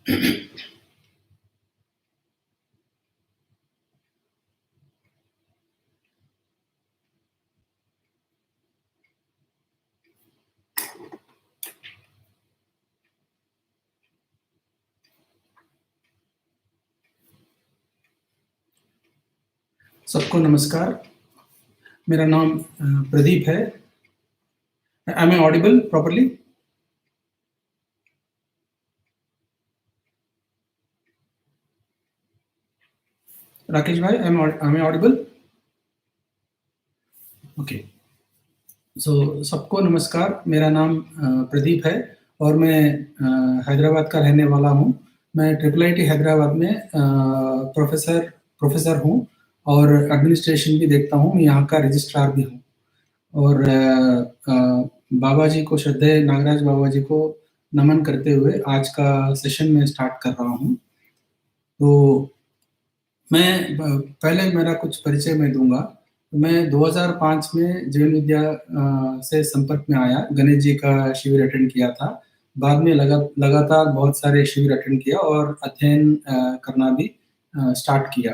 सबको नमस्कार। मेरा नाम प्रदीप है। Am I audible properly? Rakesh भाई, am I audible? ओके। सो सबको नमस्कार। मेरा नाम प्रदीप है और मैं हैदराबाद का रहने वाला हूँ। मैं ट्रिपल आईटी हैदराबाद में प्रोफेसर हूँ और एडमिनिस्ट्रेशन भी देखता हूँ। मैं यहाँ का रजिस्ट्रार भी हूँ और बाबा जी को श्रद्धेय नागराज बाबा जी को नमन करते हुए आज का सेशन में स्टार्ट कर रहा हूँ। तो मैं पहले मेरा कुछ परिचय मैं दूंगा। मैं 2005 में जैन विद्या से संपर्क में आया। गणेश जी का शिविर अटेंड किया था। बाद में लगातार बहुत सारे शिविर अटेंड किया और अध्ययन करना भी स्टार्ट किया।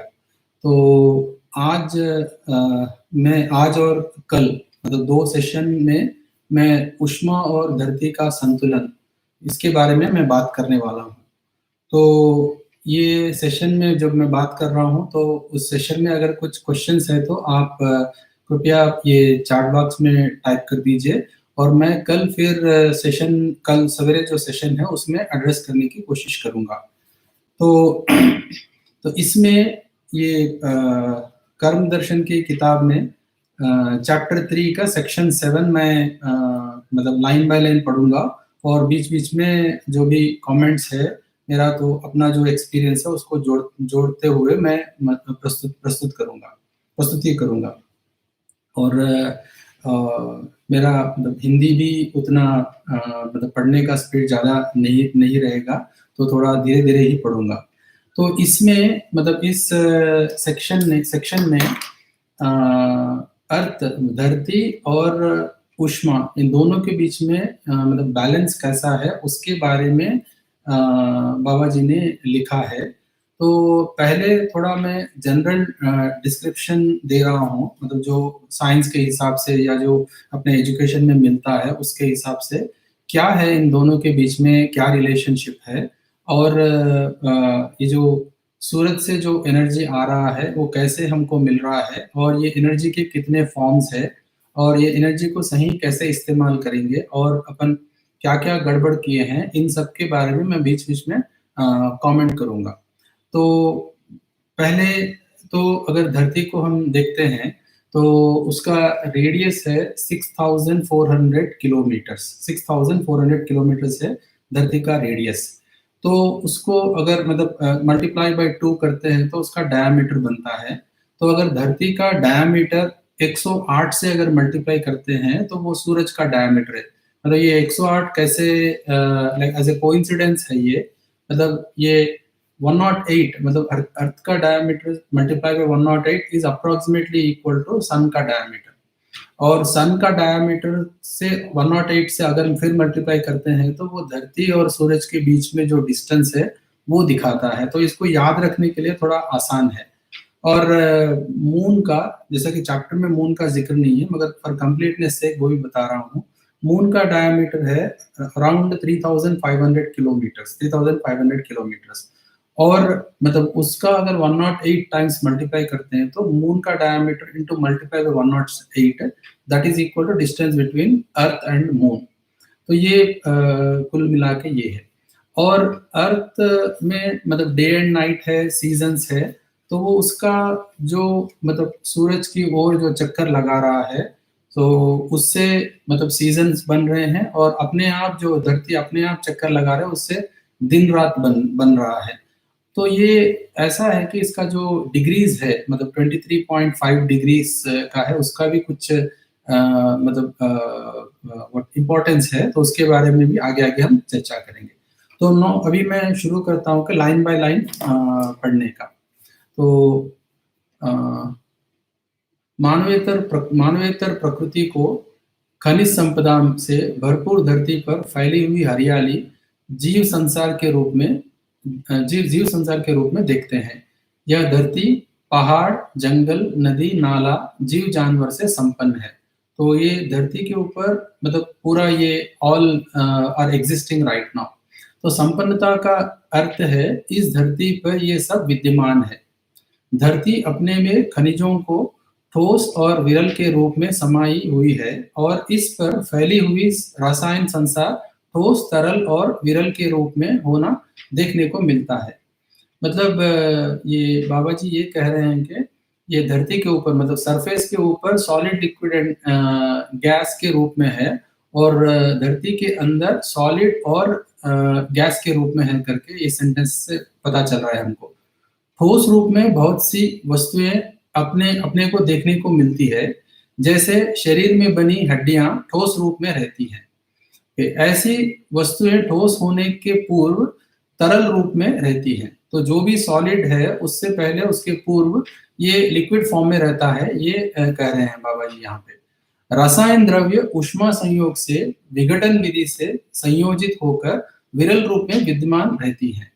तो आज मैं आज और कल मतलब 2 सेशन में मैं ऊष्मा और धरती का संतुलन इसके बारे में मैं बात करने वाला हूँ। तो ये सेशन में जब मैं बात कर रहा हूँ तो उस सेशन में अगर कुछ क्वेश्चंस है तो आप कृपया ये चैट बॉक्स में टाइप कर दीजिए और मैं कल फिर कल सवेरे जो सेशन है उसमें एड्रेस करने की कोशिश करूँगा। तो इसमें ये कर्म दर्शन की किताब में चैप्टर 3 का सेक्शन 7 मैं मतलब लाइन बाय लाइन पढ़ूंगा और बीच-बीच में जो भी कमेंट्स है मेरा तो अपना जो एक्सपीरियंस है उसको जोड़ते हुए मैं प्रस्तुति करूँगा। और मेरा मतलब हिंदी भी उतना मतलब पढ़ने का स्पीड ज़्यादा नहीं रहेगा, तो थोड़ा धीरे-धीरे ही पढ़ूँगा। तो इसमें मतलब इस सेक्शन में अर्थ, धरती और ऊष्मा इन दोनों के बीच में मतलब बैलेंस कैसा है उसके बारे में बाबा जी ने लिखा है। तो पहले थोड़ा मैं जनरल डिस्क्रिप्शन दे रहा हूँ, मतलब जो साइंस के हिसाब से या जो अपने एजुकेशन में मिलता है उसके हिसाब से क्या है इन दोनों के बीच में क्या रिलेशनशिप है और ये जो सूरज से जो एनर्जी आ रहा है वो कैसे हमको मिल रहा है और ये एनर्जी के कितने फॉर्म्स है और ये एनर्जी को सही कैसे इस्तेमाल करेंगे और अपन क्या-क्या गड़बड़ किए हैं, इन सब के बारे में मैं बीच-बीच में कमेंट करूँगा। तो पहले तो अगर धरती को हम देखते हैं तो उसका रेडियस है 6400 किलोमीटर्स। 6400 किलोमीटर्स है धरती का रेडियस। तो उसको अगर मतलब मल्टीप्लाई बाय 2 करते हैं तो उसका डायमीटर बनता है। तो अगर धरती का डायमीटर 108 से अगर मल्टीप्लाई करते हैं तो वो सूरज का डायमीटर है। मतलब ये 108 कैसे लाइक एज़ अ कोइंसिडेंस है ये। मतलब ये 108 मतलब अर्थ का diameter multiply by 108 is approximately equal to sun का डायमीटर और सन का डायमीटर से 108 से अगर फिर मल्टीप्लाई करते हैं तो वो धरती और सूरज के बीच में जो डिस्टेंस है वो दिखाता है। तो इसको याद रखने के लिए थोड़ा आसान है। और मून का, जैसा कि चैप्टर में मून का जिक्र नहीं है मगर फॉर कंप्लीटनेस से वो भी बता रहा हूँ। मून का डायमीटर है अराउंड 3500 किलोमीटर्स, 3500 किलोमीटर्स और मतलब उसका अगर 108 टाइम्स मल्टीप्लाई करते हैं तो मून का diameter into multiply by 108 that is equal to distance between earth and moon. तो ये कुल मिला के ये है। और अर्थ में मतलब डे एंड नाइट है, सीजन्स है, तो वो उसका जो मतलब सूरज की ओर जो चक्कर लगा रहा है तो उससे मतलब सीजन्स बन रहे हैं और अपने आप जो धरती अपने आप चक्कर लगा रहे हैं उससे दिन रात बन रहा है। तो ये ऐसा है कि इसका जो डिग्रीज है मतलब 23.5 डिग्रीज का है, उसका भी कुछ मतलब इम्पोर्टेंस है, तो उसके बारे में भी आगे आगे हम चर्चा करेंगे। तो अभी मैं शुरू करता हूँ कि लाइन बाय लाइन पढ़ने का। तो मानवेतर प्रकृति को खनिज संपदा से भरपूर धरती पर फैली हुई हरियाली जीव संसार के रूप में जीव संसार के रूप में देखते हैं। यह धरती पहाड़, जंगल, नदी, नाला, जीव जानवर से संपन्न है। तो ये धरती के ऊपर मतलब पूरा ये all are existing right now. तो संपन्नता का अर्थ है इस धरती पर ये सब विद्यमान है। धरती अपने में खनिजों को ठोस और विरल के रूप में समाई हुई है और इस पर फैली हुई रसायन संसार ठोस, तरल और विरल के रूप में होना देखने को मिलता है। मतलब ये बाबा जी ये कह रहे हैं कि ये धरती के ऊपर मतलब सरफेस के ऊपर सॉलिड, लिक्विड एंड गैस के रूप में है और धरती के अंदर सॉलिड और गैस के रूप में है करके ये सेंटेंस से पता चल रहा है हमको। ठोस रूप में बहुत सी वस्तुएं अपने अपने को देखने को मिलती है, जैसे शरीर में बनी हड्डियां ठोस रूप में रहती हैं। ऐसी वस्तुएं ठोस होने के पूर्व तरल रूप में रहती हैं। तो जो भी सॉलिड है उससे पहले उसके पूर्व ये लिक्विड फॉर्म में रहता है, ये कह रहे हैं बाबा जी यहाँ पे। रसायन द्रव्य ऊष्मा संयोग से विघटन विधि से संयोजित होकर विरल रूप में विद्यमान रहती है।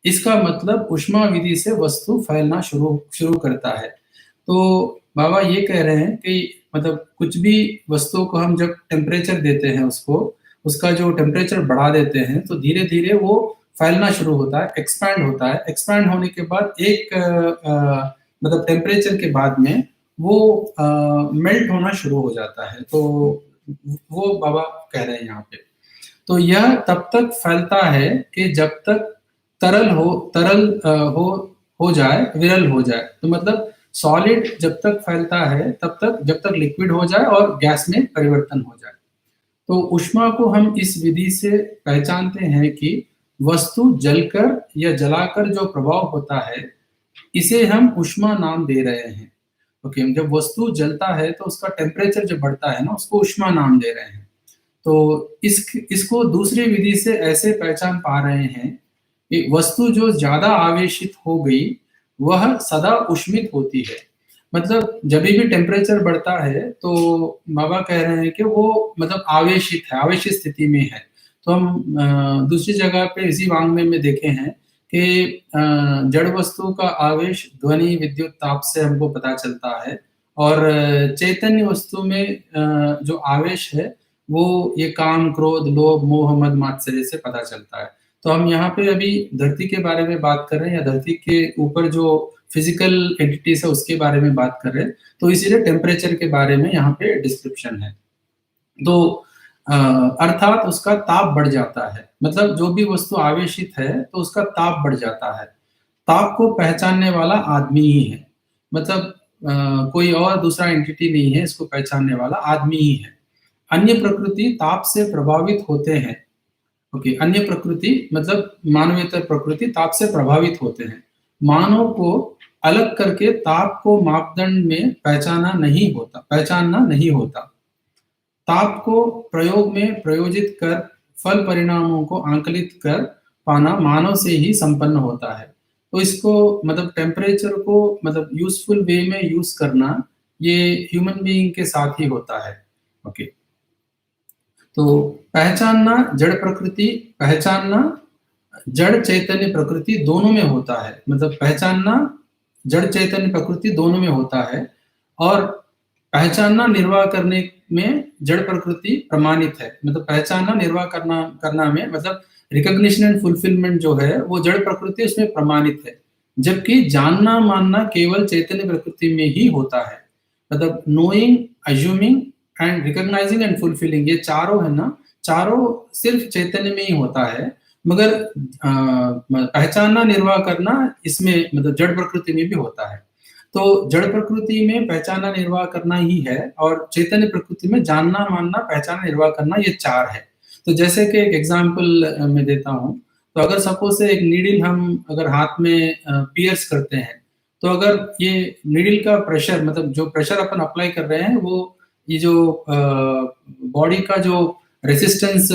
इसका मतलब ऊष्मा विधि से वस्तु फैलना शुरू करता है। तो बाबा ये कह रहे हैं कि मतलब कुछ भी वस्तु को हम जब टेम्परेचर देते हैं उसका जो टेम्परेचर बढ़ा देते हैं तो धीरे धीरे वो फैलना शुरू होता है, एक्सपैंड होता है। एक्सपैंड होने के बाद एक मतलब टेम्परेचर के बाद में वो मेल्ट होना शुरू हो जाता है। तो वो बाबा कह रहे हैं यहाँ पे। तो यह तब तक फैलता है कि जब तक तरल हो जाए, विरल हो जाए। तो मतलब सॉलिड जब तक फैलता है तब तक जब तक लिक्विड हो जाए और गैस में परिवर्तन हो जाए। तो ऊष्मा को हम इस विधि से पहचानते हैं कि वस्तु जलकर या जलाकर जो प्रभाव होता है इसे हम ऊष्मा नाम दे रहे हैं। ओके, जब वस्तु जलता है तो उसका टेम्परेचर जब बढ़ता है ना, उसको ऊष्मा नाम दे रहे हैं। तो इसको दूसरी विधि से ऐसे पहचान पा रहे हैं कि वस्तु जो ज्यादा आवेशित हो गई वह सदा उष्मित होती है। मतलब जब भी टेम्परेचर बढ़ता है तो बाबा कह रहे हैं कि वो मतलब आवेशित है, आवेशित स्थिति में है। तो हम दूसरी जगह पे इसी वाङ्मय में देखे हैं कि जड़ वस्तु का आवेश ध्वनि, विद्युत, ताप से हमको पता चलता है और चैतन्य वस्तु में जो आवेश है वो ये काम, क्रोध, लोभ, मोह, मद, मात्सर्य से पता चलता है। तो हम यहाँ पे अभी धरती के बारे में बात कर रहे हैं या धरती के ऊपर जो फिजिकल एंटिटीज है उसके बारे में बात कर रहे हैं, तो इसीलिए टेम्परेचर के बारे में यहाँ पे डिस्क्रिप्शन है। तो अर्थात उसका ताप बढ़ जाता है। मतलब जो भी वस्तु आवेशित है तो उसका ताप बढ़ जाता है। ताप को पहचानने वाला आदमी ही है। मतलब कोई और दूसरा एंटिटी नहीं है, इसको पहचानने वाला आदमी ही है। अन्य प्रकृति ताप से प्रभावित होते हैं। ओके, अन्य प्रकृति मतलब मानवेतर प्रकृति ताप से प्रभावित होते हैं। मानव को अलग करके ताप को मापदंड में पहचानना नहीं होता। ताप को प्रयोग में प्रयोजित कर फल परिणामों को आंकलित कर पाना मानव से ही संपन्न होता है। तो इसको मतलब टेम्परेचर को मतलब यूजफुल वे में यूज करना ये ह्यूमन बीइंग के साथ ही होता है। ओके, तो पहचानना जड़ चैतन्य प्रकृति दोनों में होता है। मतलब पहचानना जड़ चैतन्य प्रकृति दोनों में होता है और पहचानना निर्वाह करने में जड़ प्रकृति प्रमाणित है। मतलब पहचानना निर्वाह करना में मतलब रिकॉग्निशन एंड फुलफिलमेंट जो है वो जड़ प्रकृति उसमें प्रमाणित है, जबकि जानना मानना केवल चैतन्य प्रकृति में ही होता है। मतलब knowing, assuming and recognising and fulfilling, ये चारों है ना, चारों सिर्फ चैतन्य में ही होता है। मगर पहचानना निर्वाह करना इसमें मतलब जड़ प्रकृति में भी होता है। तो जड़ प्रकृति में पहचानना निर्वाह करना ही है और चैतन्य प्रकृति में जानना मानना पहचानना निर्वाह करना, ये चार है। तो जैसे कि एक एग्जांपल मैं देता हूँ, तो अगर सपोज से एक नीडल हम अगर हाथ में पियर्स करते हैं, तो अगर ये नीडल का प्रेशर मतलब जो प्रेशर अपन अप्लाई कर रहे हैं वो ये जो बॉडी का जो रेसिस्टेंस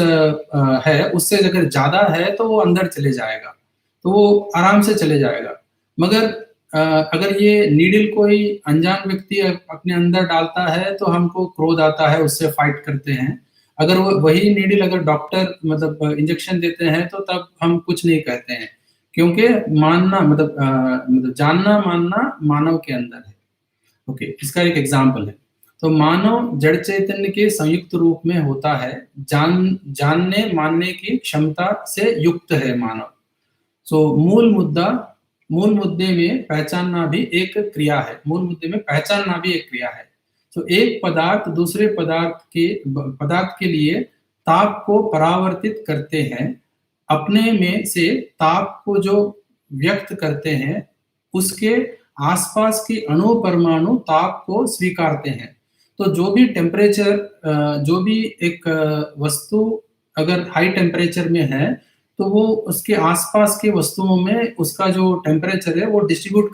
है उससे अगर ज्यादा है तो वो अंदर चले जाएगा, तो वो आराम से चले जाएगा। मगर अगर ये नीडल कोई अनजान व्यक्ति अपने अंदर डालता है तो हमको क्रोध आता है, उससे फाइट करते हैं। अगर वो वही नीडल अगर डॉक्टर मतलब इंजेक्शन देते हैं तो तब हम कुछ नहीं कहते हैं, क्योंकि मानना मतलब जानना मानना मानव के अंदर है। ओके, इसका एक एग्जाम्पल है। तो मानव जड़ चैतन्य के संयुक्त रूप में होता है, जानने मानने की क्षमता से युक्त है मानव। सो मूल मुद्दे में पहचानना भी एक क्रिया है। मूल मुद्दे में पहचानना भी एक क्रिया है। तो एक पदार्थ दूसरे पदार्थ के लिए ताप को परावर्तित करते हैं। अपने में से ताप को जो व्यक्त करते हैं, उसके आसपास के अणु परमाणु ताप को स्वीकारते हैं। तो जो भी टेम्परेचर, जो भी एक वस्तु अगर हाई टेम्परेचर में है, तो वो उसके आसपास के वस्तुओं में उसका जो टेम्परेचर है वो डिस्ट्रीब्यूट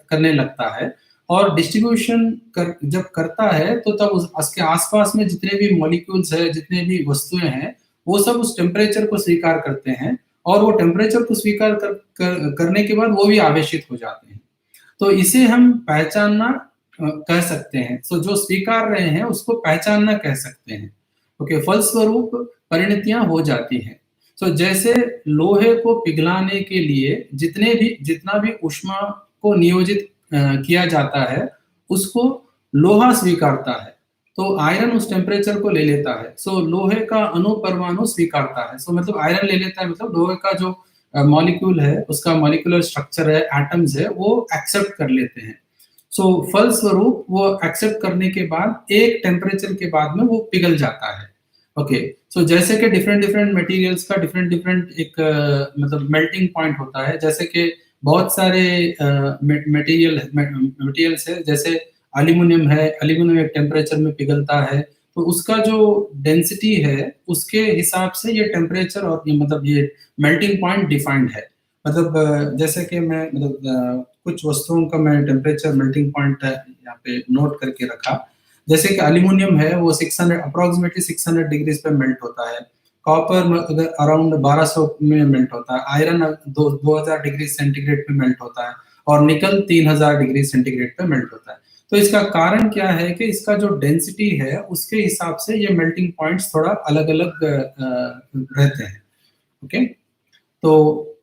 करने लगता है। और डिस्ट्रीब्यूशन जब करता है तो तब उसके आसपास में जितने भी मॉलिक्यूल्स है, जितने भी वस्तुएं हैं, वो सब उस टेम्परेचर को स्वीकार करते हैं। और वो टेम्परेचर को स्वीकार करने के बाद वो भी आवेशित हो जाते हैं। तो इसे हम पहचानना कह सकते हैं। सो जो स्वीकार रहे हैं उसको पहचानना कह सकते हैं। ओके, फलस्वरूप परिणतियां हो जाती हैं। तो जैसे लोहे को पिघलाने के लिए जितना भी ऊष्मा को नियोजित किया जाता है, उसको लोहा स्वीकारता है। तो आयरन उस टेम्परेचर को ले लेता है। सो लोहे का अणु परमाणु स्वीकारता है। सो मतलब आयरन ले लेता है, मतलब लोहे का जो मॉलिक्यूल है, उसका मॉलिक्यूलर स्ट्रक्चर है, एटम्स है, वो एक्सेप्ट कर लेते हैं। सो फलस्वरूप वो एक्सेप्ट करने के बाद एक टेम्परेचर के बाद में वो पिघल जाता है। ओके, सो जैसे कि डिफरेंट डिफरेंट मटेरियल्स का डिफरेंट डिफरेंट एक मतलब मेल्टिंग पॉइंट होता है। जैसे कि बहुत सारे मटेरियल्स है, जैसे एल्यूमिनियम है, एल्यूमिनियम एक टेम्परेचर में पिघलता है। तो उसका जो डेंसिटी है, उसके हिसाब से ये टेम्परेचर और ये मेल्टिंग पॉइंट डिफाइंड है। मतलब जैसे कि मैं कुछ वस्तुओं का मैं टेम्परेचर मेल्टिंग पॉइंट यहाँ पे नोट करके रखा। जैसे कि एल्यूमिनियम है, वो 600 अप्रोक्सीमेटली 600 डिग्रीज पे मेल्ट होता है। कॉपर अगर अराउंड 1200 में मेल्ट होता है। आयरन 2000 डिग्री सेंटीग्रेड पे मेल्ट होता है। और निकल 3000 डिग्री सेंटीग्रेड पे मेल्ट होता है। तो इसका कारण क्या है कि इसका जो डेंसिटी है, उसके हिसाब से ये मेल्टिंग पॉइंट्स थोड़ा अलग अलग रहते हैं। ओके, तो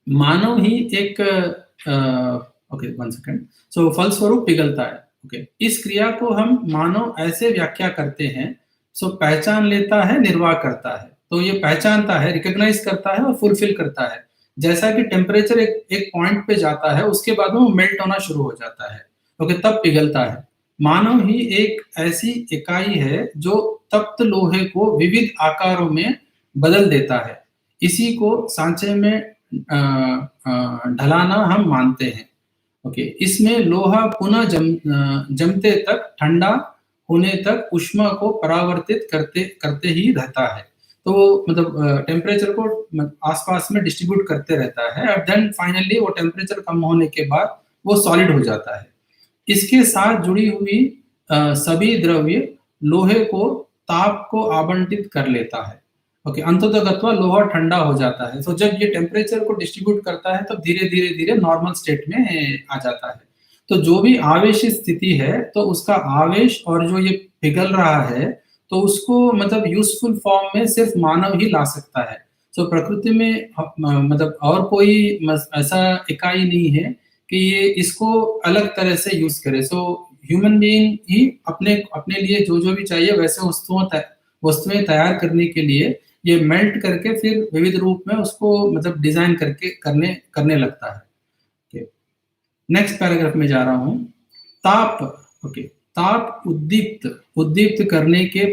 मानव ही एक ओके, 1 सेकंड। सो फलस्वरूप पिघलता है। ओके, इस क्रिया को हम मानव ऐसे व्याख्या करते हैं। सो पहचान लेता है, निर्वाह करता है। तो ये पहचानता है, रिकॉग्नाइज करता है और फुलफिल करता है। जैसा कि टेम्परेचर एक पॉइंट पे जाता है, उसके बाद में वो मेल्ट होना शुरू हो जाता है। ओके, तब पिघलता है। मानव ही एक ऐसी इकाई है जो तप्त लोहे को विविध आकारों में बदल देता है। इसी को सांचे में ढलाना हम मानते हैं। ओके, इसमें लोहा पुनः जमते तक, ठंडा होने तक ऊष्मा को परावर्तित करते करते ही रहता है। तो मतलब टेम्परेचर को आसपास में डिस्ट्रीब्यूट करते रहता है। और देन फाइनली वो टेम्परेचर कम होने के बाद वो सॉलिड हो जाता है। इसके साथ जुड़ी हुई सभी द्रव्य लोहे को ताप को आवंटित कर लेता है। ओके, अंततः लोहा ठंडा हो जाता है। तो जब ये टेम्परेचर को डिस्ट्रीब्यूट करता है, तब धीरे धीरे धीरे नॉर्मल स्टेट में आ जाता है। तो जो भी आवेशित स्थिति है, तो उसका आवेश और जो ये पिघल रहा है, तो उसको मतलब यूजफुल फॉर्म में सिर्फ मानव ही ला सकता है। तो प्रकृति में मतलब और कोई ऐसा इकाई नहीं है कि ये इसको अलग तरह से यूज करे। सो ह्यूमन बीइंग ही अपने अपने लिए जो जो भी चाहिए वैसे वस्तुएं तैयार करने के लिए ये मेल्ट करके फिर विविध रूप में उसको मतलब डिजाइन करके करने लगता है। नेक्स्ट पैराग्राफ में जा रहा हूं। ताप। ओके, ताप उद्दीप्त करने के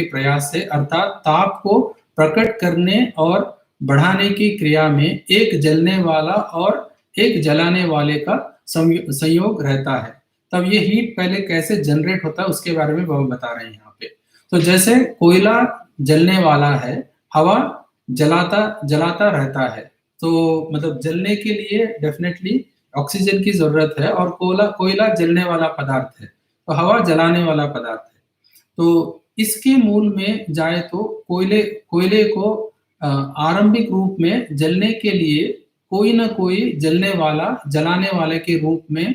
प्रयास से अर्थात ताप को प्रकट करने और बढ़ाने की क्रिया में एक जलने वाला और एक जलाने वाले का संयोग रहता है। तब ये हीट पहले कैसे जनरेट होता है उसके बारे में बाबा बता रहे हैं यहाँ पे। तो जैसे कोयला जलने वाला है, हवा जलाता रहता है। तो मतलब जलने के लिए डेफिनेटली ऑक्सीजन की जरूरत है, और कोयला जलने वाला पदार्थ है, तो हवा जलाने वाला पदार्थ है। तो इसके मूल में जाए तो कोयले को आरंभिक रूप में जलने के लिए कोई ना कोई जलाने वाले के रूप में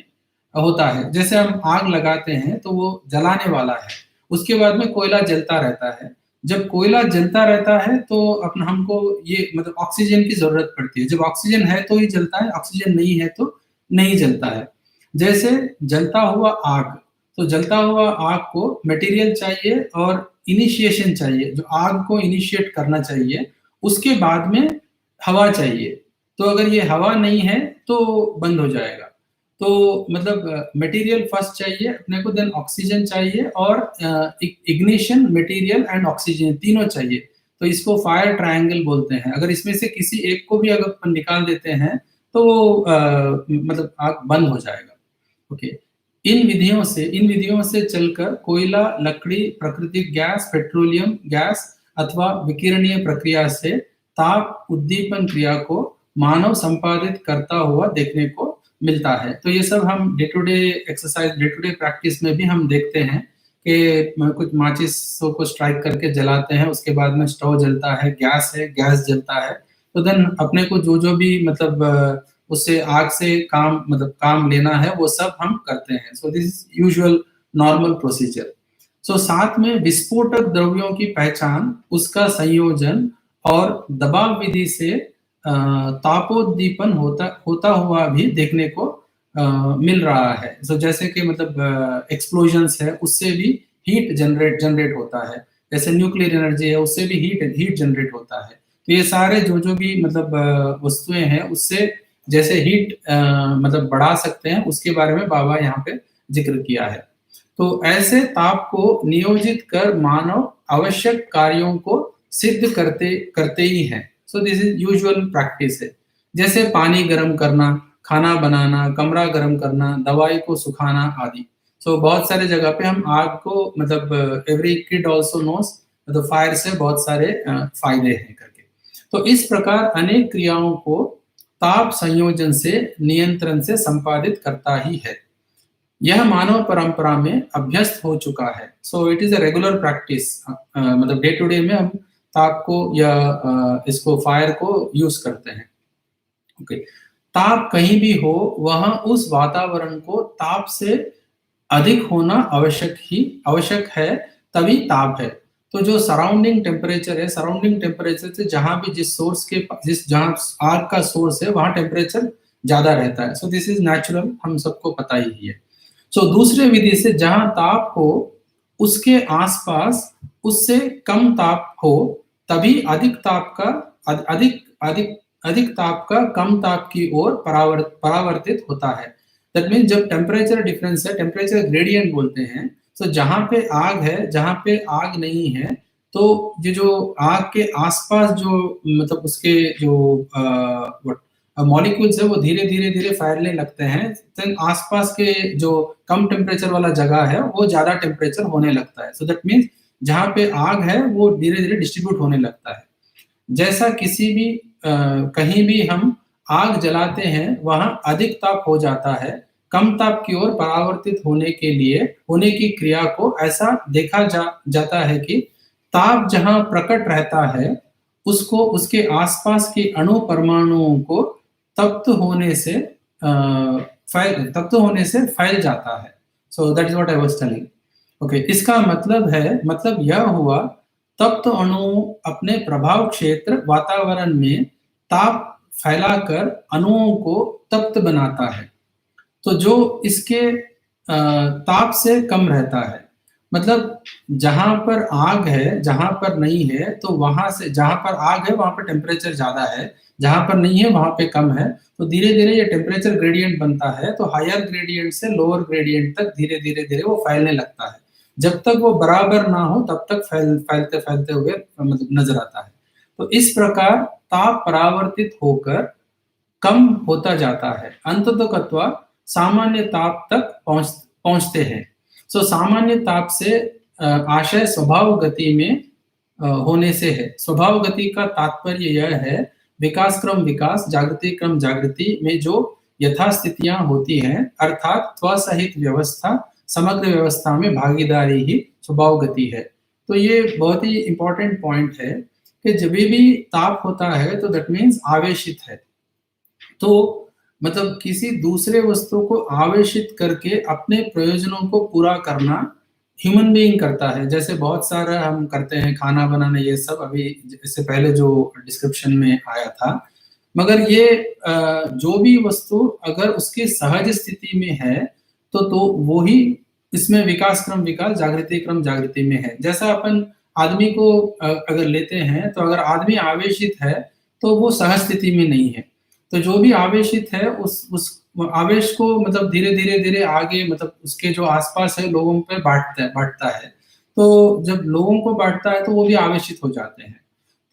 होता है। जैसे हम आग लगाते हैं तो वो जलाने वाला है, उसके बाद में कोयला जलता रहता है। जब कोयला जलता रहता है तो अपना हमको ये मतलब ऑक्सीजन की ज़रूरत पड़ती है। जब ऑक्सीजन है तो ही जलता है, ऑक्सीजन नहीं है तो नहीं जलता है। जैसे जलता हुआ आग, तो जलता हुआ आग को मटेरियल चाहिए और इनिशिएशन चाहिए, जो आग को इनिशिएट करना चाहिए, उसके बाद में हवा चाहिए। तो अगर ये हवा नहीं है तो बंद हो जाएगा। तो मतलब मटेरियल फर्स्ट चाहिए अपने को, देन ऑक्सीजन चाहिए और इग्निशन, मटेरियल एंड ऑक्सीजन तीनों चाहिए। तो इसको फायर ट्रायंगल बोलते हैं। अगर इसमें से किसी एक को भी अगर अपन निकाल देते हैं तो मतलब आग बंद हो जाएगा। ओके। इन विधियों से चलकर कोयला, लकड़ी, प्राकृतिक गैस, पेट्रोलियम गैस अथवा विकिरणीय प्रक्रिया से ताप उद्दीपन क्रिया को मानव संपादित करता हुआ देखने को मिलता है। तो ये सब हम day to day exercise, day to day practice में भी हम देखते हैं कि कुछ माचिसों को स्ट्राइक करके जलाते हैं, उसके बाद में स्टोव जलता है, गैस जलता है। तो देन अपने को जो भी मतलब उससे आग से काम लेना है वो सब हम करते हैं। So this is usual normal procedure. So साथ में विस्फोटक द्रव्यों की पहचान, उसका संयोजन और दबाव विधि से तापोद्दीपन होता हुआ भी देखने को मिल रहा है। सो जैसे कि मतलब एक्सप्लोजन्स है, उससे भी हीट जनरेट होता है। जैसे न्यूक्लियर एनर्जी है, उससे भी हीट जनरेट होता है। तो ये सारे जो भी मतलब वस्तुएं हैं, उससे जैसे हीट मतलब बढ़ा सकते हैं, उसके बारे में बाबा यहाँ पे जिक्र किया है। तो ऐसे ताप को नियोजित कर मानव आवश्यक कार्यों को सिद्ध करते ही हैं। So this is usual practice है। जैसे पानी गर्म करना, खाना बनाना, कमरा गर्म करना, दवाई को सुखाना आदि। सो बहुत सारे जगह पे हम आग को मतलब एवरी किड आल्सो नोस, मतलब फायर से बहुत सारे फायदे हैं करके। तो इस प्रकार अनेक क्रियाओं को ताप संयोजन से, नियंत्रण से संपादित करता ही है। यह मानव परंपरा में अभ्यस्त हो चुका है। So it is a regular practice. मतलब डे टू डे में हम ताप को या इसको फायर को यूज करते हैं। ओके। ताप कहीं भी हो, वहां उस वातावरण को ताप से अधिक होना आवश्यक है, तभी ताप है। तो जो सराउंडिंग टेम्परेचर है, सराउंडिंग टेम्परेचर से जहां भी जहां आग का सोर्स है, वहां टेम्परेचर ज्यादा रहता है। सो दिस इज नेचुरल, हम सबको पता ही है। सो दूसरे विधि से जहां ताप हो, उसके आसपास उससे कम ताप हो, तभी अधिक ताप का कम ताप की ओर परावर्तित होता है। दैट मीन्स जब टेम्परेचर डिफरेंस है, टेम्परेचर ग्रेडियंट बोलते हैं। तो जहां पे आग है, जहां पे आग नहीं है, तो ये जो आग के आसपास जो मतलब उसके जो मॉलिक्यूल्स है, वो धीरे धीरे धीरे फैलने लगते हैं। देन आसपास के जो कम टेम्परेचर वाला जगह है, वो ज्यादा टेम्परेचर होने लगता है। सो दैट मीन्स जहां पे आग है, वो धीरे धीरे डिस्ट्रीब्यूट होने लगता है। जैसा किसी भी कहीं भी हम आग जलाते हैं, वहां अधिक ताप हो जाता है, कम ताप की ओर परावर्तित होने की क्रिया को ऐसा देखा जाता है कि ताप जहां प्रकट रहता है, उसको उसके आसपास के अणु परमाणुओं को तप्त होने से फैल जाता है। So that is what I was telling. Okay. इसका मतलब यह हुआ, तप्त अणु अपने प्रभाव क्षेत्र वातावरण में ताप फैलाकर अणुओं को तप्त बनाता है, तो जो इसके ताप से कम रहता है। मतलब जहां पर आग है, जहां पर नहीं है, तो वहां से जहां पर आग है वहां पर टेम्परेचर ज्यादा है, जहां पर नहीं है वहां पे कम है। तो धीरे धीरे ये टेम्परेचर ग्रेडियंट बनता है, तो हायर ग्रेडियंट से लोअर ग्रेडियंट तक धीरे धीरे धीरे वो फैलने लगता है। जब तक वो बराबर ना हो, तब तक फैलते फैलते हुए मतलब नजर आता है। तो इस प्रकार ताप परावर्तित होकर कम होता जाता है, अंततः सामान्य ताप तक पहुंचते हैं। सो सामान्य ताप से आशय स्वभाव गति में होने से है। स्वभाव गति का तात्पर्य यह है, विकास क्रम विकास, जागृति क्रम जागृति में जो यथास्थितियां होती हैं, अर्थात त्वसहित व्यवस्था, समग्र व्यवस्था में भागीदारी ही स्वभाव गति है। तो ये बहुत ही इंपॉर्टेंट पॉइंट है कि जब भी ताप होता है तो दैट मीन्स आवेशित है। तो मतलब किसी दूसरे वस्तु को आवेशित करके अपने प्रयोजनों को पूरा करना, ह्यूमन बीइंग करता है। जैसे बहुत सारा हम करते हैं, खाना बनाना ये सब, अभी इससे पहले जो डिस्क्रिप्शन में आया था। मगर ये जो भी वस्तु अगर उसकी सहज स्थिति में है तो वो ही इसमें विकास क्रम विकास, जागृति क्रम जागृति में है। जैसा अपन आदमी को अगर लेते हैं, तो अगर आदमी आवेशित है तो वो सहज स्थिति में नहीं है। तो जो भी आवेशित है उस आवेश को मतलब धीरे-धीरे आगे मतलब उसके जो आस-पास है लोगों पे बाँटता है। तो जब लोगों को बाँटता है तो वो भी आवेशित हो जाते हैं।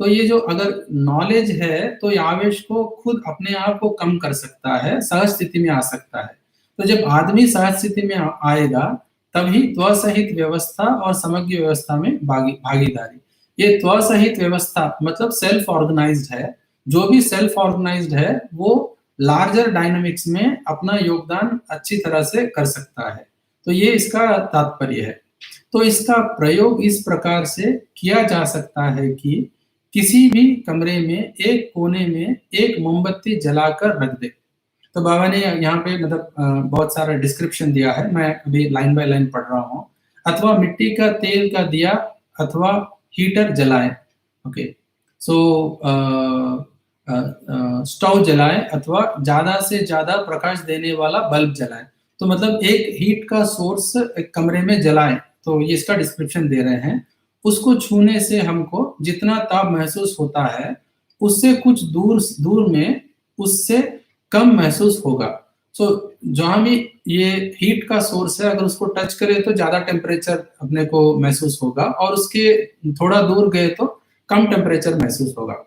तो ये जो अगर नॉलेज है तो ये आवेश को खुद अपने आप को कम कर सकता है, सहज स्थिति में आ सकता है। तो जब आदमी सहज स्थिति में आएगा, तभी त्व-सहित व्यवस्था और समग्र व्यवस्था में भागीदारी। ये त्व-सहित व्यवस्था मतलब सेल्फ ऑर्गनाइज्ड है। जो भी सेल्फ ऑर्गनाइज्ड है, वो लार्जर डायनामिक्स में अपना योगदान अच्छी तरह से कर सकता है। तो ये इसका तात्पर्य है। तो इसका प्रयोग इस प्रकार से किया जा सकता है कि किसी भी कमरे में एक कोने में एक मोमबत्ती जलाकर रख दे। तो बाबा ने यहाँ पे मतलब बहुत सारा डिस्क्रिप्शन दिया है, मैं अभी लाइन बाय लाइन पढ़ रहा हूँ। अथवा मिट्टी का तेल का दिया अथवा हीटर जलाएं। ओके, सो स्टोव जलाएं अथवा ज्यादा से ज्यादा प्रकाश देने वाला बल्ब जलाएं। तो मतलब एक हीट का सोर्स एक कमरे में जलाएं, तो ये इसका डिस्क्रिप्शन दे रहे हैं। उसको छूने से हमको जितना ताप महसूस होता है, उससे कुछ दूर दूर में उससे कम महसूस होगा। सो जहाँ भी ये हीट का सोर्स है, अगर उसको टच करें तो ज़्यादा टेम्परेचर अपने को महसूस होगा, और उसके थोड़ा दूर गए तो कम टेम्परेचर महसूस होगा।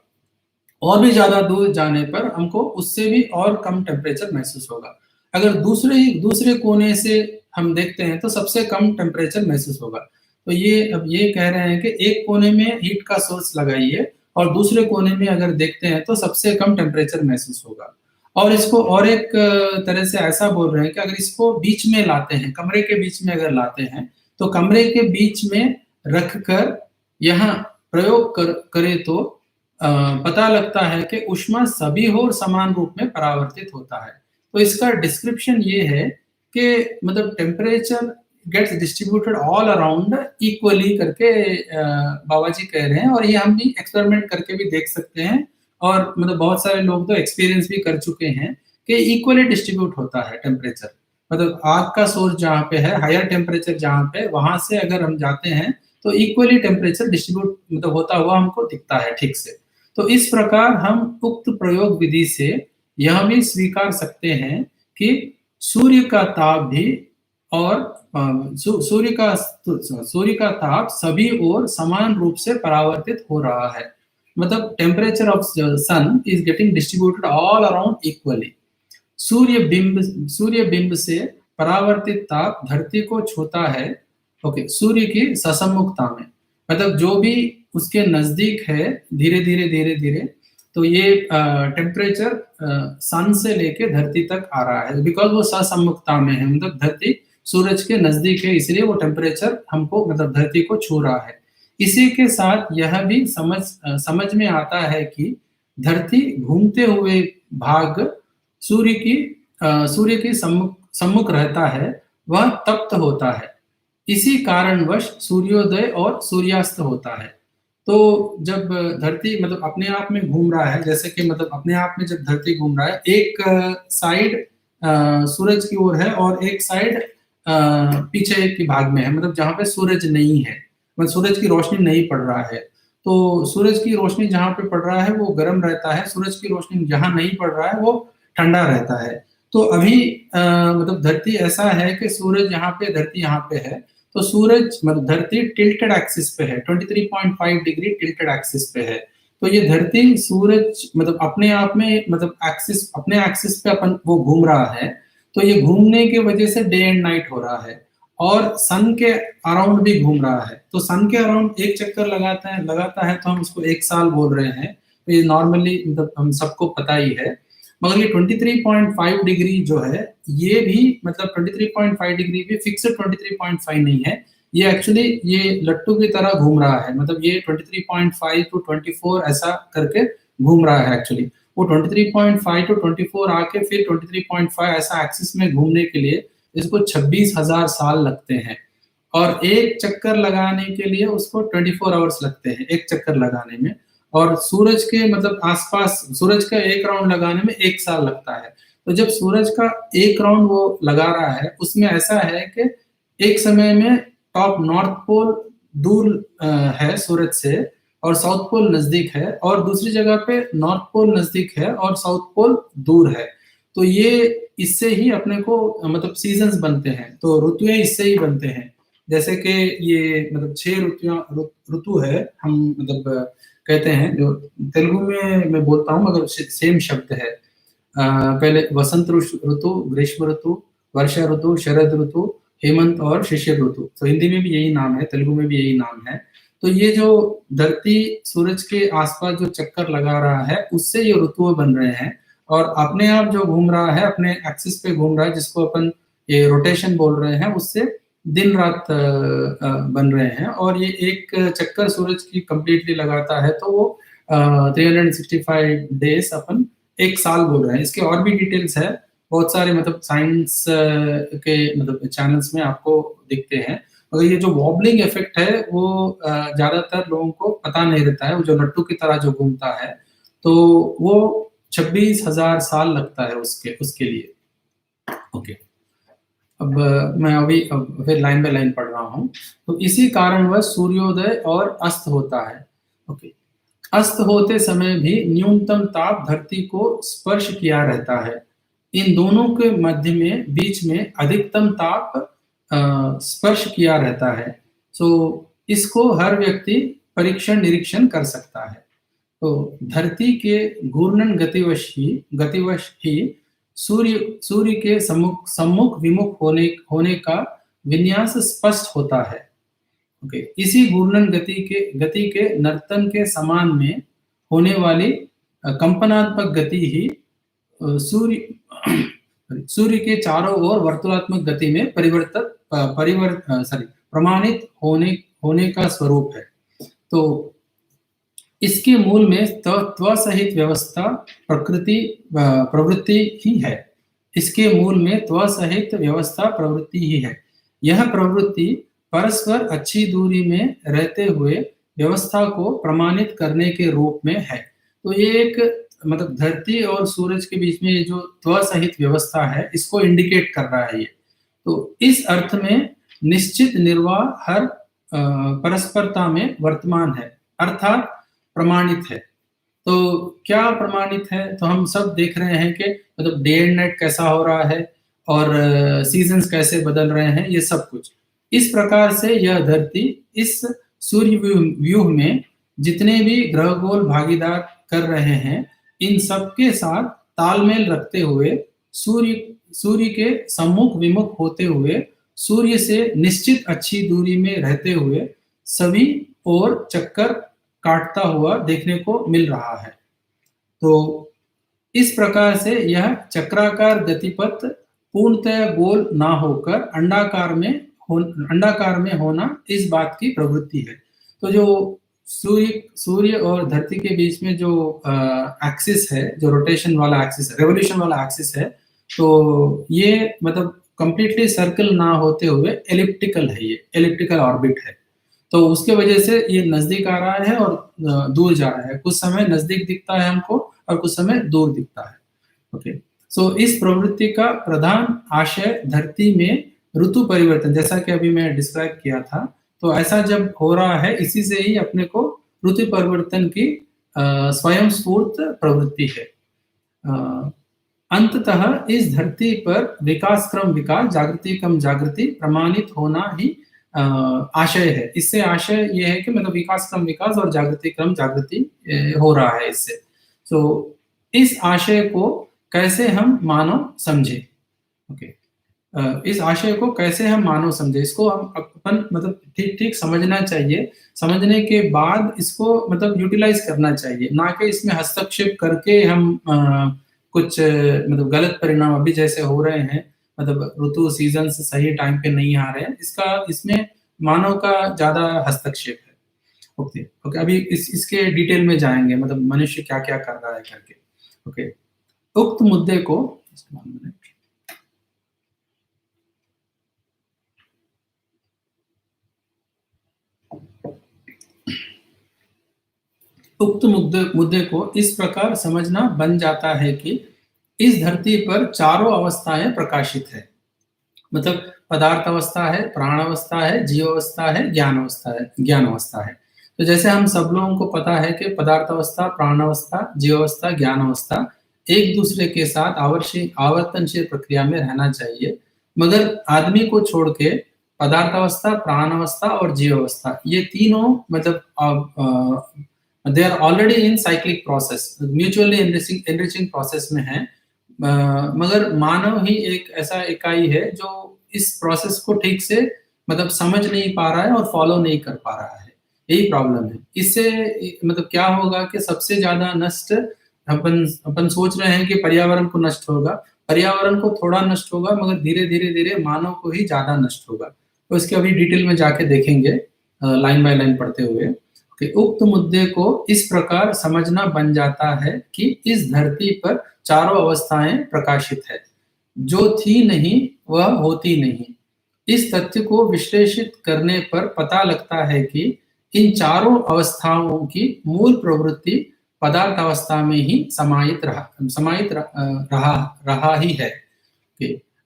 और भी ज़्यादा दूर जाने पर हमको उससे भी और कम टेम्परेचर महसूस होगा। अगर दूसरे कोने से हम देखते हैं तो सबसे कम टेम्परेचर महसूस होगा। तो ये अब ये कह रहे हैं कि एक कोने में हीट का सोर्स लगाइए और दूसरे कोने में अगर देखते हैं तो सबसे कम टेम्परेचर महसूस होगा। और इसको और एक तरह से ऐसा बोल रहे हैं कि अगर इसको बीच में लाते हैं, कमरे के बीच में अगर लाते हैं, तो कमरे के बीच में रखकर यहाँ प्रयोग करें तो पता लगता है कि ऊष्मा सभी ओर समान रूप में परावर्तित होता है। तो इसका डिस्क्रिप्शन ये है कि मतलब temperature gets distributed all around equally करके बाबा जी कह रहे हैं, और ये हम भी एक्सपेरिमेंट करके भी देख सकते हैं, और मतलब बहुत सारे लोग तो एक्सपीरियंस भी कर चुके हैं कि इक्वली डिस्ट्रीब्यूट होता है टेम्परेचर। मतलब आग का सोर्स जहाँ पे है, हायर टेम्परेचर जहाँ पे, वहां से अगर हम जाते हैं तो इक्वली टेम्परेचर डिस्ट्रीब्यूट मतलब होता हुआ हमको दिखता है ठीक से। तो इस प्रकार हम उक्त प्रयोग विधि से यह भी स्वीकार सकते हैं कि सूर्य का ताप भी और सूर्य का ताप सभी ओर समान रूप से परावर्तित हो रहा है। मतलब temperature of sun is getting distributed all around equally. सूर्य बिंब से परावर्तित ताप धरती को छूता है, ओके, सूर्य की ससम्मुखता में। मतलब जो भी उसके नजदीक है, धीरे धीरे तो ये टेम्परेचर सन से लेके धरती तक आ रहा है, बिकॉज वो ससम्मुखता में है, मतलब धरती सूरज के नजदीक है, इसलिए वो टेम्परेचर हमको मतलब धरती को छू रहा है। इसी के साथ यह भी समझ में आता है कि धरती घूमते हुए भाग सूर्य की सम्मुख रहता है, वह तप्त होता है। इसी कारणवश सूर्योदय और सूर्यास्त होता है। तो जब धरती मतलब अपने आप में घूम रहा है, जैसे कि मतलब अपने आप में जब धरती घूम रहा है, एक साइड सूरज की ओर है और एक साइड पीछे के भाग में है, मतलब जहाँ पे सूरज नहीं है, मतलब सूरज की रोशनी नहीं पड़ रहा है। तो सूरज की रोशनी जहाँ पे पड़ रहा है वो गर्म रहता है, सूरज की रोशनी जहाँ नहीं पड़ रहा है वो ठंडा रहता है। तो अभी मतलब धरती ऐसा है कि सूरज यहाँ पे, धरती यहाँ पे है, तो सूरज मतलब धरती टिल्टेड एक्सिस पे है, 23.5 डिग्री टिल्टेड एक्सिस पे है। तो ये धरती सूरज मतलब अपने आप में मतलब अपने एक्सिस पे अपन वो घूम रहा है, तो ये घूमने की वजह से डे एंड नाइट हो रहा है, और सन के अराउंड भी घूम रहा है। तो सन के अराउंड एक चक्कर लगाता है तो हम उसको एक साल बोल रहे हैं। तो ये नॉर्मली मतलब हम सबको पता ही है। मगर ये 23.5 डिग्री जो है, ये भी मतलब 23.5 डिग्री भी फिक्स्ड 23.5 नहीं है, ये एक्चुअली ये लट्टू की तरह घूम रहा है। मतलब ये 23.5 टू 24 ऐसा करके घूम रहा है एक्चुअली। वो 23.5 टू 24 आके फिर 23.5 ऐसा एक्सिस में घूमने के लिए इसको 26,000 साल लगते हैं। और एक चक्कर लगाने के लिए उसको 24 आवर्स लगते हैं, एक चक्कर लगाने में। और सूरज के मतलब आसपास सूरज का एक राउंड लगाने में 1 साल लगता है। तो जब सूरज का एक राउंड वो लगा रहा है, उसमें ऐसा है कि एक समय में टॉप नॉर्थ पोल दूर है सूरज से और साउथ पोल नजदीक है, और दूसरी जगह पे नॉर्थ पोल नजदीक है और साउथ पोल दूर है। तो ये इससे ही अपने को मतलब सीजन्स बनते हैं, तो ऋतुएं इससे ही बनते हैं। जैसे कि ये मतलब 6 ऋतु है, हम मतलब कहते हैं, जो तेलुगु में मैं बोलता हूँ मगर सेम शब्द है। पहले वसंत ऋतु, ग्रीष्म ऋतु, वर्षा ऋतु, शरद ऋतु, हेमंत और शिशिर ऋतु। तो हिंदी में भी यही नाम है, तेलुगु में भी यही नाम है। तो ये जो धरती सूरज के आसपास जो चक्कर लगा रहा है, उससे ये ऋतु बन रहे हैं। और अपने आप जो घूम रहा है, अपने एक्सिस पे घूम रहा है, जिसको अपन ये रोटेशन बोल रहे हैं, उससे दिन रात बन रहे हैं। और ये एक चक्कर सूरज की कंप्लीटली लगाता है, तो वो 365 डेज अपन एक साल बोल रहे हैं। इसके और भी डिटेल्स है, बहुत सारे मतलब साइंस के मतलब चैनल्स में आपको दिखते हैं। मगर ये जो वॉबलिंग इफेक्ट है वो ज्यादातर लोगों को पता नहीं रहता है। वो जो लट्टू की तरह जो घूमता है, तो वो 26,000 साल लगता है उसके लिए। ओके, अब मैं अभी अब फिर लाइन बाय लाइन पढ़ रहा हूँ। तो इसी कारणवश सूर्योदय और अस्त होता है। ओके, अस्त होते समय भी न्यूनतम ताप धरती को स्पर्श किया रहता है। इन दोनों के मध्य में बीच में अधिकतम ताप स्पर्श किया रहता है। सो इसको हर व्यक्ति परीक्षण निरीक्षण कर सकता है। तो धरती के घूर्णन गतिवश ही सूर्य के सम्मुख सम्मुख विमुख होने का विन्यास स्पष्ट होता है। ओके, इसी घूर्णन गति के नर्तन के समान में होने वाली कंपनात्मक गति ही सूर्य सूर्य के चारों ओर वर्तुलात्मक गति में प्रमाणित होने का स्वरूप है। तो इसके मूल में त्व सहित व्यवस्था प्रवृत्ति ही है। इसके मूल में त्व सहित व्यवस्था प्रवृत्ति ही है। यह प्रवृत्ति परस्पर अच्छी दूरी में रहते हुए व्यवस्था को प्रमाणित करने के रूप में है। तो ये एक मतलब धरती और सूरज के बीच में ये जो त्व सहित व्यवस्था है, इसको इंडिकेट कर रहा है ये। तो इस अर्थ में निश्चित निर्वाह हर परस्परता में वर्तमान है, अर्थात प्रमाणित है। तो क्या प्रमाणित है? तो हम सब देख रहे हैं कि मतलब डे एंड नाइट कैसा हो रहा है और सीजन्स कैसे बदल रहे हैं, ये सब कुछ। इस प्रकार से यह धरती इस सूर्य व्यूह में जितने भी ग्रहगोल भागीदार कर रहे हैं, इन सब के साथ तालमेल रखते हुए सूर्य के सम्मुख विमुख होते हुए, सूर्य से निश्चित अच्छी दूरी में रहते हुए सभी और चक्कर काटता हुआ देखने को मिल रहा है। तो इस प्रकार से यह चक्राकार गतिपथ पूर्णतः गोल ना होकर अंडाकार में होना इस बात की प्रवृत्ति है। तो जो सूर्य और धरती के बीच में जो एक्सिस है, जो रोटेशन वाला एक्सिस है, रेवोल्यूशन वाला एक्सिस है, तो ये मतलब कंप्लीटली सर्कल ना होते हुए एलिप्टिकल है, ये एलिप्टिकल ऑर्बिट है। तो उसके वजह से ये नजदीक आ रहा है और दूर जा रहा है। कुछ समय नजदीक दिखता है हमको और कुछ समय दूर दिखता है। ओके, सो इस प्रवृत्ति का प्रधान आशय धरती में ऋतु परिवर्तन, जैसा कि अभी मैं डिस्क्राइब किया था, तो ऐसा जब हो रहा है, इसी से ही अपने को ऋतु परिवर्तन की स्वयं स्फूर्त प्रवृत्ति है। अंततः इस धरती पर विकास क्रम विकास, जागृति क्रम जागृति प्रमाणित होना ही आशय है। इससे आशय ये है कि मतलब विकास क्रम विकास और जागृति क्रम जागृति हो रहा है इससे। तो इस आशय को कैसे हम मानव समझे? ओके, इस आशय को कैसे हम मानव समझे, इसको हम अपन मतलब ठीक ठीक समझना चाहिए। समझने के बाद इसको मतलब यूटिलाइज करना चाहिए, ना कि इसमें हस्तक्षेप करके हम कुछ मतलब गलत परिणाम अभी जैसे हो रहे हैं, मतलब ऋतु सीजन सही टाइम पे नहीं आ रहे हैं, इसमें मानव का ज्यादा हस्तक्षेप है। ओके ओके, अभी इसके डिटेल में जाएंगे, मतलब मनुष्य क्या क्या कर रहा है करके। ओके, उक्त मुद्दे को उक्त मुद्दे को इस प्रकार समझना बन जाता है कि इस धरती पर चारों अवस्थाएं प्रकाशित है। मतलब पदार्थ अवस्था है, प्राण अवस्था है, जीव अवस्था है, ज्ञान अवस्था है। तो जैसे हम सब लोगों को पता है कि पदार्थ अवस्था, प्राण अवस्था, जीव अवस्था, ज्ञान अवस्था एक दूसरे के साथ आवर्तनशील प्रक्रिया में रहना चाहिए, मगर आदमी को छोड़ के पदार्थ अवस्था, प्राण अवस्था और जीव अवस्था ये तीनों मतलब they are already in cyclic process, mutually enriching process में है। मगर मानव ही एक ऐसा इकाई है जो इस प्रोसेस को ठीक से मतलब समझ नहीं पा रहा है और फॉलो नहीं कर पा रहा है, यही प्रॉब्लम है। इससे मतलब क्या होगा कि सबसे ज्यादा नष्ट अपन अपन सोच रहे हैं कि पर्यावरण को नष्ट होगा, पर्यावरण को थोड़ा नष्ट होगा, मगर धीरे धीरे धीरे मानव को ही ज्यादा नष्ट होगा। तो इसके अभी डिटेल में जाके देखेंगे लाइन बाय लाइन पढ़ते हुए कि उक्त मुद्दे को इस प्रकार समझना बन जाता है कि इस धरती पर चारों अवस्थाएं प्रकाशित है, जो थी नहीं वह होती नहीं। इस तथ्य को विश्लेषित करने पर पता लगता है कि इन चारों अवस्थाओं की मूल प्रवृत्ति पदार्थ अवस्था में ही रहा ही है।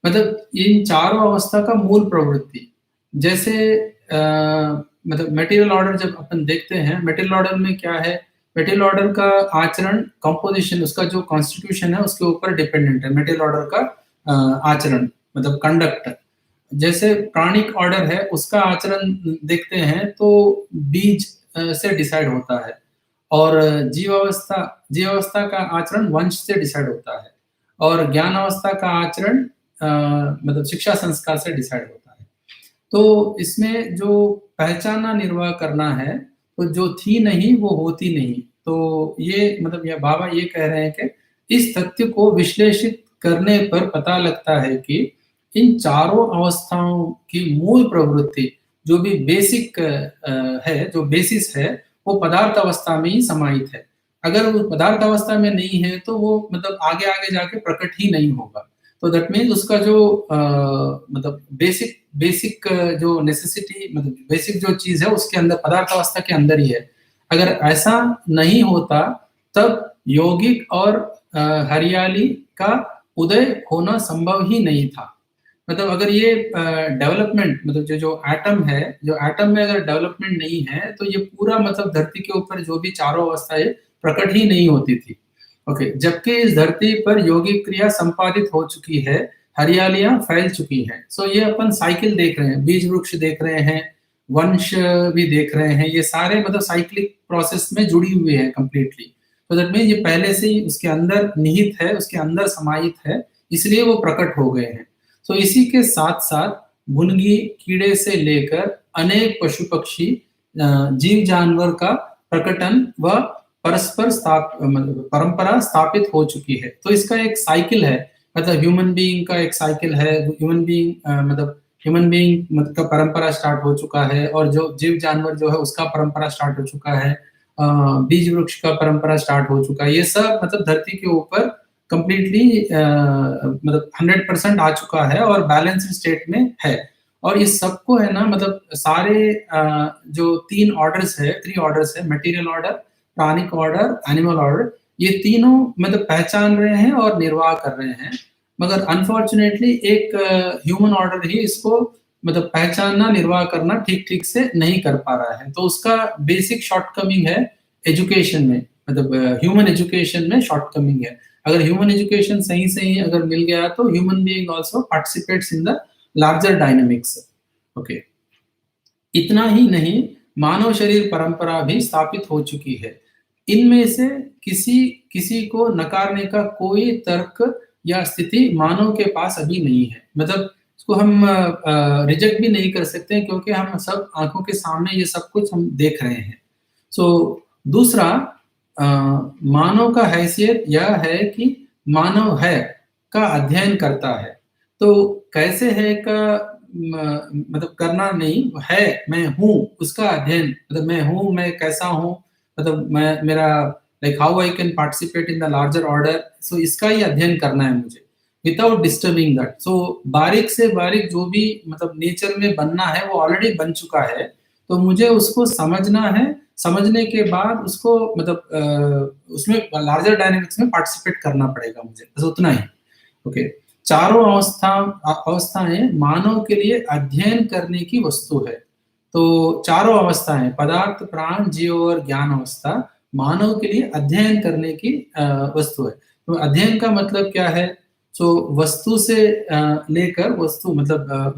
मतलब इन चारों अवस्था का मूल प्रवृत्ति, जैसे मतलब मटेरियल ऑर्डर जब अपन देखते हैं, मटेरियल ऑर्डर में क्या है, मटेरियल ऑर्डर का आचरण, कंपोजिशन, उसका जो कॉन्स्टिट्यूशन है उसके ऊपर डिपेंडेंट है मटेरियल ऑर्डर का आचरण, मतलब कंडक्ट। जैसे प्राणिक ऑर्डर है उसका आचरण देखते हैं तो बीज से डिसाइड होता है, और जीवावस्था का आचरण वंश से डिसाइड होता है, और ज्ञान अवस्था का आचरण मतलब शिक्षा संस्कार से डिसाइड होता है। तो इसमें जो पहचाना निर्वाह करना है, तो जो थी नहीं वो होती नहीं। तो ये मतलब यह बाबा ये कह रहे हैं कि इस तथ्य को विश्लेषित करने पर पता लगता है कि इन चारों अवस्थाओं की मूल प्रवृत्ति जो भी बेसिक है, जो बेसिस है, वो पदार्थ अवस्था में ही समाहित है। अगर वो पदार्थ अवस्था में नहीं है तो वो मतलब आगे आगे जाके प्रकट ही नहीं होगा। तो दैट मीन्स उसका जो मतलब बेसिक जो नेसेसिटी, मतलब बेसिक जो चीज है उसके अंदर, पदार्थ अवस्था के अंदर ही है। अगर ऐसा नहीं होता तब यौगिक और हरियाली का उदय होना संभव ही नहीं था। मतलब अगर ये डेवलपमेंट, मतलब जो एटम है, जो एटम में अगर डेवलपमेंट नहीं है तो ये पूरा मतलब धरती के ऊपर जो भी चारों अवस्थाएं प्रकट ही नहीं होती थी। ओके, जबकि इस धरती पर यौगिक क्रिया संपादित हो चुकी है, हरियालियां फैल चुकी हैं। सो ये अपन साइकिल देख रहे हैं, बीज वृक्ष देख रहे हैं, वंश भी देख रहे हैं, ये सारे मतलब साइक्लिक प्रोसेस में जुड़ी हुई है कंप्लीटली। तो दैट मीन ये पहले से ही उसके अंदर निहित है, उसके अंदर समाहित है, इसलिए वो प्रकट हो गए हैं। तो इसी के साथ साथ भुनगी, कीड़े से लेकर अनेक पशु पक्षी, जीव जानवर का प्रकटन व परस्पर परंपरा स्थापित हो चुकी है। तो इसका एक साइकिल है, मतलब ह्यूमन बीइंग का एक साइकिल है। ह्यूमन बीइंग का परंपरा स्टार्ट हो चुका है, और जो जीव जानवर जो है उसका परंपरा स्टार्ट हो चुका है, बीज वृक्ष का परंपरा स्टार्ट हो चुका है। ये सब मतलब धरती के ऊपर कंप्लीटली मतलब 100% आ चुका है और बैलेंस स्टेट में है। और इस सबको है ना, मतलब सारे जो 3 ऑर्डर्स है, 3 ऑर्डर्स है, मटेरियल ऑर्डर, प्राणिक ऑर्डर, एनिमल ऑर्डर, ये तीनों मतलब पहचान रहे हैं और निर्वाह कर रहे हैं। मगर अनफॉर्चुनेटली एक ह्यूमन ऑर्डर ही इसको मतलब पहचानना, निर्वाह करना ठीक से नहीं कर पा रहा है। तो उसका बेसिक शॉर्टकमिंग है एजुकेशन में, मतलब ह्यूमन एजुकेशन में शॉर्टकमिंग है। अगर ह्यूमन एजुकेशन सही अगर मिल गया तो human being also participates in the larger dynamics. Okay, इतना ही नहीं, मानव शरीर परंपरा भी स्थापित हो चुकी है। इनमें से किसी को नकारने का कोई तर्क या स्थिति मानव के पास अभी नहीं है। मतलब इसको हम रिजेक्ट भी नहीं कर सकते क्योंकि हम सब आंखों के सामने ये सब कुछ हम देख रहे हैं। सो दूसरा, मानव का हैसियत यह है कि मानव है का अध्ययन करता है। तो कैसे है का मतलब करना नहीं है, मैं हूँ उसका अध्ययन, मतलब मैं हूँ, मैं कैसा हूँ, मतलब मैं मेरा like how I can participate in the larger order. So इसका ही अध्ययन करना है मुझे विदाउट डिस्टर्बिंग दैट। सो बारीक से बारीक जो भी मतलब नेचर में बनना है वो ऑलरेडी बन चुका है, तो मुझे उसको समझना है समझने के बाद उसको उसमें लार्जर डायनामिक्स में पार्टिसिपेट करना पड़ेगा मुझे, बस उतना ही। ओके, चारों अवस्थाएं मानव के लिए अध्ययन करने की वस्तु है। तो चारों अवस्थाएं, पदार्थ, प्राण, जीव और ज्ञान अवस्था, मानव के लिए अध्ययन करने की वस्तु है। तो अध्ययन का मतलब क्या है? तो वस्तु से लेकर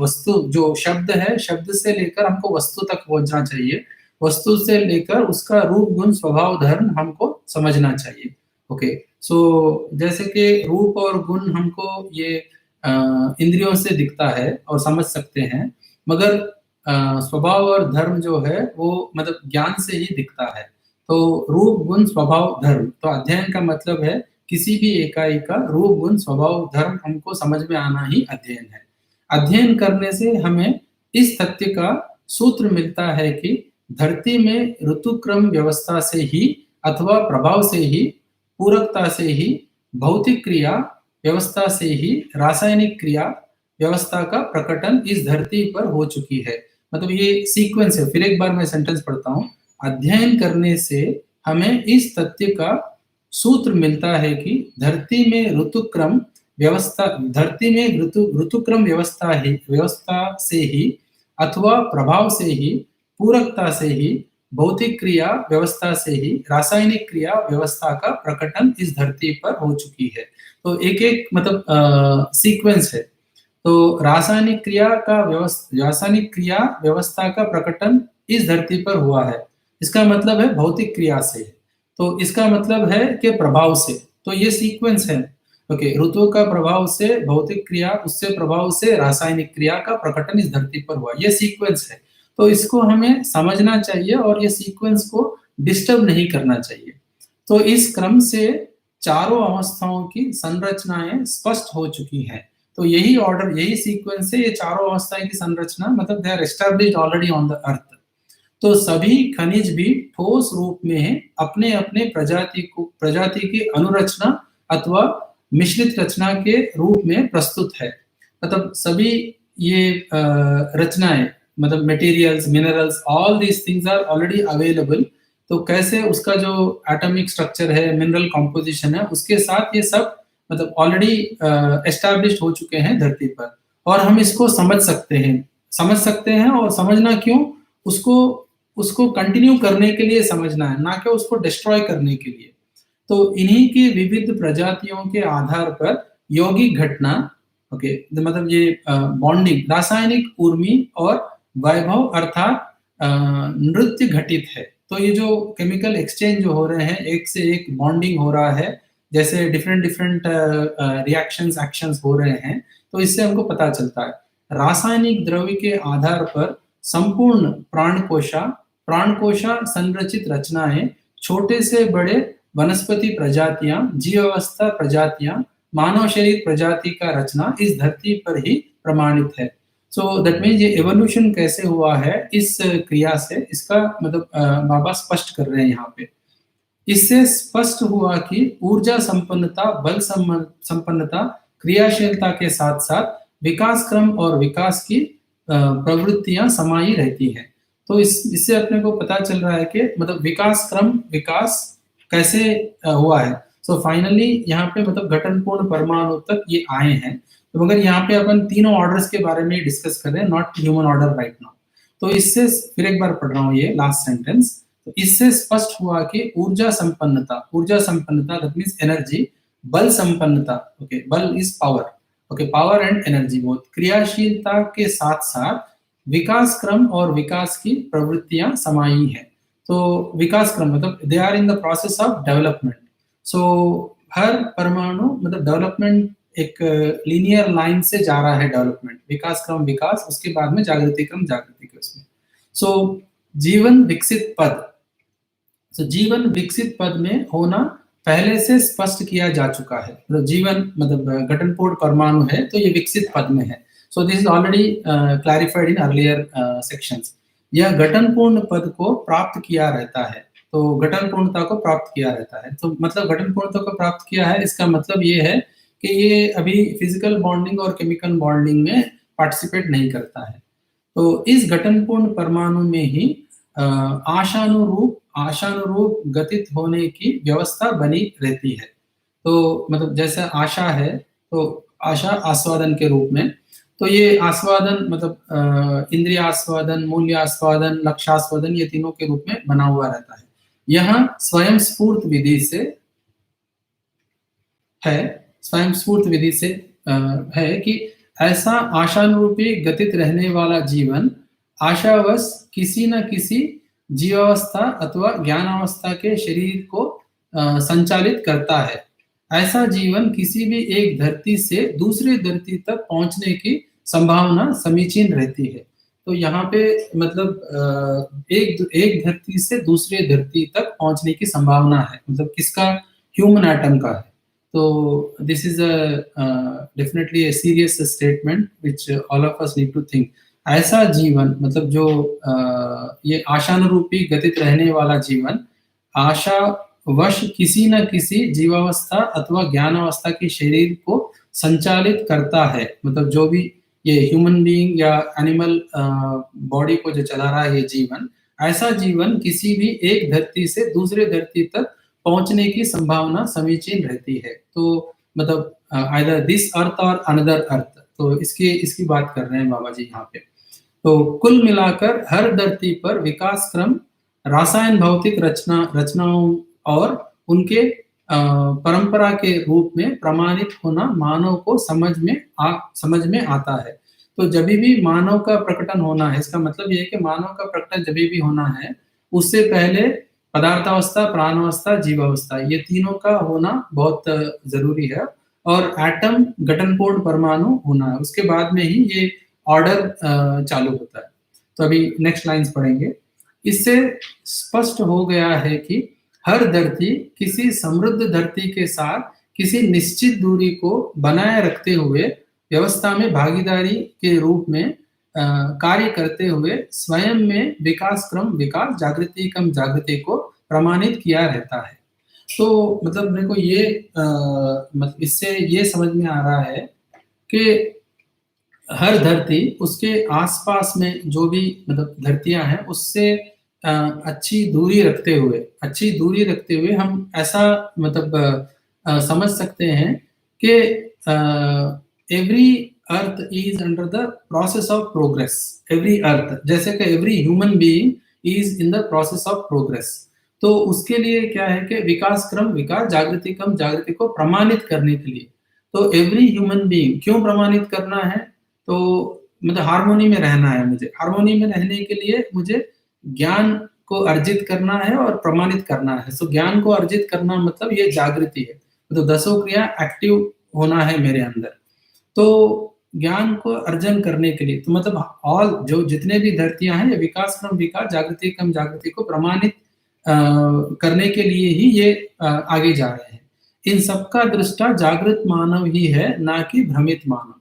वस्तु जो शब्द है, शब्द से लेकर हमको वस्तु तक पहुंचना चाहिए, वस्तु से लेकर उसका रूप, गुण, स्वभाव, धर्म हमको समझना चाहिए। ओके, सो जैसे कि रूप और गुण हमको ये इंद्रियों से दिखता है और समझ सकते हैं, मगर स्वभाव और धर्म जो है वो ज्ञान से ही दिखता है। तो रूप, गुण, स्वभाव, धर्म, तो अध्ययन का मतलब है किसी भी इकाई का रूप, गुण, स्वभाव, धर्म हमको समझ में आना ही अध्ययन है। अध्ययन करने से हमें इस तथ्य का सूत्र मिलता है कि धरती में ऋतुक्रम व्यवस्था से ही अथवा प्रभाव से ही, पूरकता से ही, भौतिक क्रिया व्यवस्था से ही रासायनिक क्रिया व्यवस्था का प्रकटन इस धरती पर हो चुकी है। ये सीक्वेंस है। फिर एक बार मैं सेंटेंस पढ़ता हूँ। अध्ययन करने से हमें इस तथ्य का सूत्र मिलता है कि धरती में ऋतुक्रम व्यवस्था से ही अथवा प्रभाव से ही, पूरकता से ही, भौतिक क्रिया व्यवस्था से ही रासायनिक क्रिया व्यवस्था का प्रकटन इस धरती पर हो चुकी है। तो एक एक सीक्वेंस है। तो रासायनिक क्रिया व्यवस्था का प्रकटन इस धरती पर हुआ है, इसका मतलब है भौतिक क्रिया से। तो इसका मतलब है कि प्रभाव से। तो ये सीक्वेंस है। ओके, ऋतु का प्रभाव से भौतिक क्रिया, उससे प्रभाव से रासायनिक क्रिया का प्रकटन इस धरती पर हुआ, ये सीक्वेंस है। तो इसको हमें समझना चाहिए और ये सीक्वेंस को डिस्टर्ब नहीं करना चाहिए। तो इस क्रम से चारों अवस्थाओं की संरचनाएं स्पष्ट हो चुकी हैं। तो यही ऑर्डर, यही सीक्वेंस है, ये चारों अवस्थाएं की संरचना, they are established already on the earth. तो सभी खनिज भी ठोस रूप में अपने अपने प्रजाति की अनुरचना अथवा मिश्रित रचना के रूप में प्रस्तुत है। सभी ये रचनाएं, materials, minerals, all these things are already available. तो कैसे उसका जो एटॉमिक स्ट्रक्चर है, मिनरल कॉम्पोजिशन है, उसके साथ ये सब ऑलरेडी एस्टैब्लिश्ड हो चुके हैं धरती पर, और हम इसको समझ सकते हैं। और समझना क्यों? उसको कंटिन्यू करने के लिए समझना है, ना कि उसको डिस्ट्रॉय करने के लिए। तो इन्हीं की विविध प्रजातियों के आधार पर यौगिक घटना, ओके, ये बॉन्डिंग, रासायनिक ऊर्मी और वैभव अर्थात नृत्य घटित है। तो ये जो केमिकल एक्सचेंज जो हो रहे हैं, एक से एक बॉन्डिंग हो रहा है, जैसे डिफरेंट रिएक्शंस, एक्शंस हो रहे हैं, तो इससे हमको पता चलता है। रासायनिक द्रव्य के आधार पर संपूर्ण प्राणकोशा संरचित रचनाएं, छोटे से बड़े वनस्पति प्रजातियां, जीवावस्था प्रजातियां, मानव शरीर प्रजाति का रचना इस धरती पर ही प्रमाणित है। सो दैट मीन्स ये एवोल्यूशन कैसे हुआ है इस क्रिया से, इसका बाबा स्पष्ट कर रहे हैं यहाँ पे। इससे स्पष्ट हुआ कि ऊर्जा संपन्नता, बल संपन्नता, क्रियाशीलता के साथ साथ विकास क्रम और विकास की प्रवृत्तियां समाई रहती हैं। तो इससे अपने को पता चल रहा है कि विकास क्रम, विकास कैसे हुआ है। सो फाइनली यहाँ पे घटनपूर्ण परमाणु तक ये आए हैं। तो मगर यहाँ पे अपन तीनों ऑर्डर्स के बारे में डिस्कस कर रहे हैं, not human order right now. तो इससे फिर एक बार पढ़ रहा हूँ ये लास्ट सेंटेंस। तो इससे स्पष्ट हुआ कि ऊर्जा संपन्नता दैट मीन्स एनर्जी, बल संपन्नता, ओके, बल is power, okay, power and energy both, क्रियाशीलता के साथ साथ विकास क्रम और विकास की प्रवृत्तियां समाई हैं। तो विकास क्रम they are in the process of development. So हर परमाणु डेवलपमेंट एक लीनियर लाइन से जा रहा है, डेवलपमेंट, विकास क्रम, विकास, उसके बाद में जागृति क्रम, जागृति के उसमें। सो जीवन विकसित पद, जीवन विकसित पद में होना पहले से स्पष्ट किया जा चुका है। जीवन घटनपूर्ण परमाणु है तो ये विकसित पद में है। सो this is already clarified in earlier sections. यह घटनपूर्ण पद को प्राप्त किया रहता है। तो घटनपूर्णता को प्राप्त किया रहता है, तो घटनपूर्णता को प्राप्त किया है, इसका मतलब ये है कि ये अभी फिजिकल बॉन्डिंग और केमिकल बॉन्डिंग में पार्टिसिपेट नहीं करता है। तो इस घटनपूर्ण परमाणु में ही आशानुरूप आशानुरूप गतित होने की व्यवस्था बनी रहती है। तो मतलब जैसे आशा है, तो आशा आस्वादन के रूप में, तो ये आस्वादन मतलब इंद्रिय आस्वादन, मूल्य आस्वादन, लक्ष्यास्वादन, ये तीनों के रूप में बना हुआ रहता है। यहाँ स्वयं स्फूर्त विधि से है, स्वयं स्फूर्त विधि से है कि ऐसा आशानुरूपी गतित रहने वाला जीवन आशावश किसी न किसी जीवावस्था अथवा ज्ञानावस्था के शरीर को संचालित करता है। ऐसा जीवन किसी भी एक धरती से दूसरे धरती तक पहुंचने की संभावना समीचीन रहती है। तो यहाँ पे मतलब एक एक धरती से दूसरे धरती तक पहुंचने की संभावना है, मतलब किसका? ह्यूमन एटम का है। तो this is definitely a serious statement which all of us need to think। ऐसा जीवन मतलब जो ये आशानुरूपी गतित रहने वाला जीवन आशावश किसी न किसी जीवावस्था अथवा ज्ञानावस्था के शरीर को संचालित करता है। मतलब जो भी ये ह्यूमन बीइंग या एनिमल बॉडी को जो चला रहा है ये जीवन, ऐसा जीवन किसी भी एक धरती से दूसरे धरती तक पहुंचने की संभावना समीचीन रहती है। तो मतलब आइदर दिस अर्थ और अनदर अर्थ, तो इसकी बात कर रहे हैं बाबा जी यहाँ पे। तो कुल मिलाकर हर धरती पर विकास क्रम रासायन भौतिक रचनाओं और उनके परंपरा के रूप में प्रमाणित होना मानव को समझ में आता है। तो जब भी मानव का प्रकटन होना है, इसका मतलब ये है कि मानव का प्रकटन जब भी होना है, उससे पहले पदार्थावस्था, प्राणावस्था, जीवावस्था, ये तीनों का होना बहुत जरूरी है, और एटम, घटनपूर्ण परमाणु होना है, उसके बाद में ही ये ऑर्डर चालू होता है। तो अभी नेक्स्ट लाइंस पढ़ेंगे। इससे स्पष्ट हो गया है कि हर धरती किसी समृद्ध धरती के साथ किसी निश्चित दूरी को बनाए रखते हुए व्यवस्था में भागीदारी के रूप में कार्य करते हुए स्वयं में विकास क्रम विकास, जागृति कम जागृति को प्रमाणित किया रहता है। तो मतलब मेरे को ये मतलब इससे ये समझ में आ रहा है कि हर धरती उसके आसपास में जो भी मतलब धरतियां हैं उससे अच्छी दूरी रखते हुए हम ऐसा मतलब समझ सकते हैं कि every earth is under the process of progress. Every earth, जैसे कि every human being is in the process of progress. तो उसके लिए क्या है कि विकास क्रम विकास, जागृति कम जागृति को प्रमाणित करने के लिए, तो एवरी ह्यूमन बीइंग क्यों प्रमाणित करना है? तो मतलब हार्मोनी में रहना है मुझे, हार्मोनी में रहने के लिए मुझे ज्ञान को अर्जित करना है और प्रमाणित करना है। सो ज्ञान को अर्जित करना मतलब ये जागृति है, तो दसों क्रिया एक्टिव होना है मेरे अंदर। तो ज्ञान को अर्जन करने के लिए तो मतलब ऑल जो जितने भी धरतियां हैं ये विकास क्रम विकास, जागृति कम जागृति को प्रमाणित करने के लिए ही ये आगे जा रहे हैं। इन सबका दृष्टा जागृत मानव ही है, ना कि भ्रमित मानव।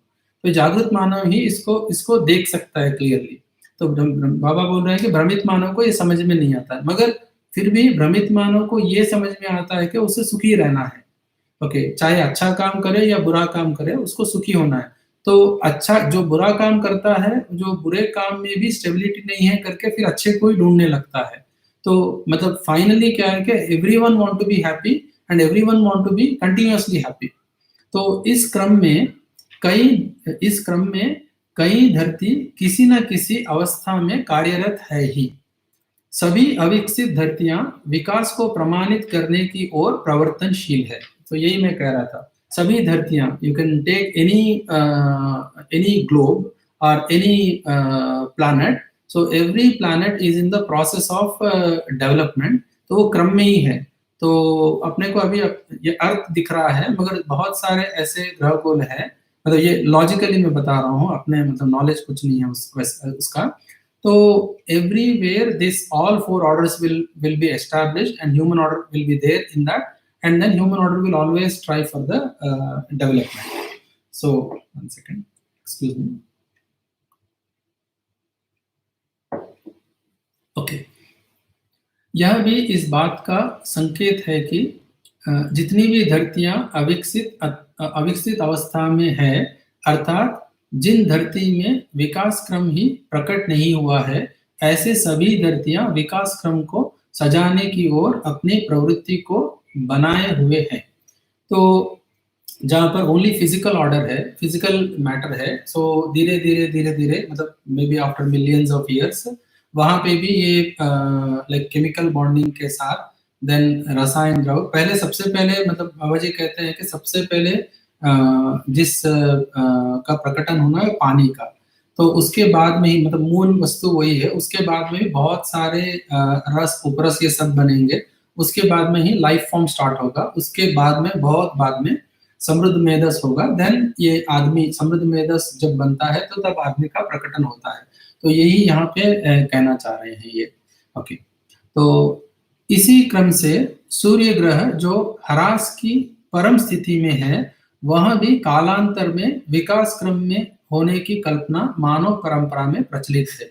तो जागृत मानव ही इसको देख सकता है क्लियरली। तो बाबा बोल रहे हैं कि भ्रमित मानव को ये समझ में नहीं आता है, मगर फिर भी भ्रमित मानव को ये समझ में आता है कि उसे सुखी रहना है। ओके, चाहे अच्छा काम करे या बुरा काम करे, उसको सुखी होना है। तो अच्छा, जो बुरा काम करता है, जो बुरे काम में भी स्टेबिलिटी नहीं है करके फिर अच्छे को ही ढूंढने लगता है। तो मतलब फाइनली क्या है कि everyone want to be happy and everyone want to be continuously happy. तो इस क्रम में कई धरती किसी न किसी अवस्था में कार्यरत है ही। सभी अविकसित धरतियां विकास को प्रमाणित करने की ओर प्रवर्तनशील है। तो यही मैं कह रहा था, सभी धरतियां, you can take any globe और any planet, so every planet is in the process of development. तो वो क्रम में ही है। तो अपने को अभी ये अर्थ दिख रहा है, मगर बहुत सारे ऐसे ग्रह गोल है, मतलब ये लॉजिकली मैं बता रहा हूँ, अपने मतलब नॉलेज कुछ नहीं है उसका। तो everywhere this all four orders will be established and human order will be there in that, and then human order will always try for the development. So one second, excuse me. Okay, यह भी इस बात का संकेत है कि जितनी भी धरतियां अविकसित अवस्था में है, अर्थात जिन धरती में विकास क्रम ही प्रकट नहीं हुआ है, ऐसे सभी धरतियां विकास क्रम को सजाने की ओर अपनी प्रवृत्ति को बनाए हुए हैं। तो जहाँ पर ओनली फिजिकल ऑर्डर है, फिजिकल मैटर है, सो धीरे-धीरे मतलब may be after millions of years वहाँ पे भी ये लाइक केमिकल बॉन्डिंग के साथ देन रसायन द्रव पहले सबसे पहले मतलब बाबा जी कहते हैं कि सबसे पहले जिस का प्रकटन होना है पानी का, तो उसके बाद में ही मतलब मूल वस्तु वही है, उसके बाद में भी बहुत सारे रस उपरस ये सब बनेंगे, उसके बाद में ही लाइफ फॉर्म स्टार्ट होगा, उसके बाद में बहुत बाद में समृद्ध मेधस होगा, देन ये आदमी समृद्ध मेधस जब बनता है तो तब आदमी का प्रकटन होता है। तो यही यहाँ पे कहना चाह रहे हैं ये। ओके, तो इसी क्रम से सूर्य ग्रह जो ह्रास की परम स्थिति में है, वह भी कालांतर में विकास क्रम में होने की कल्पना मानव परंपरा में प्रचलित है।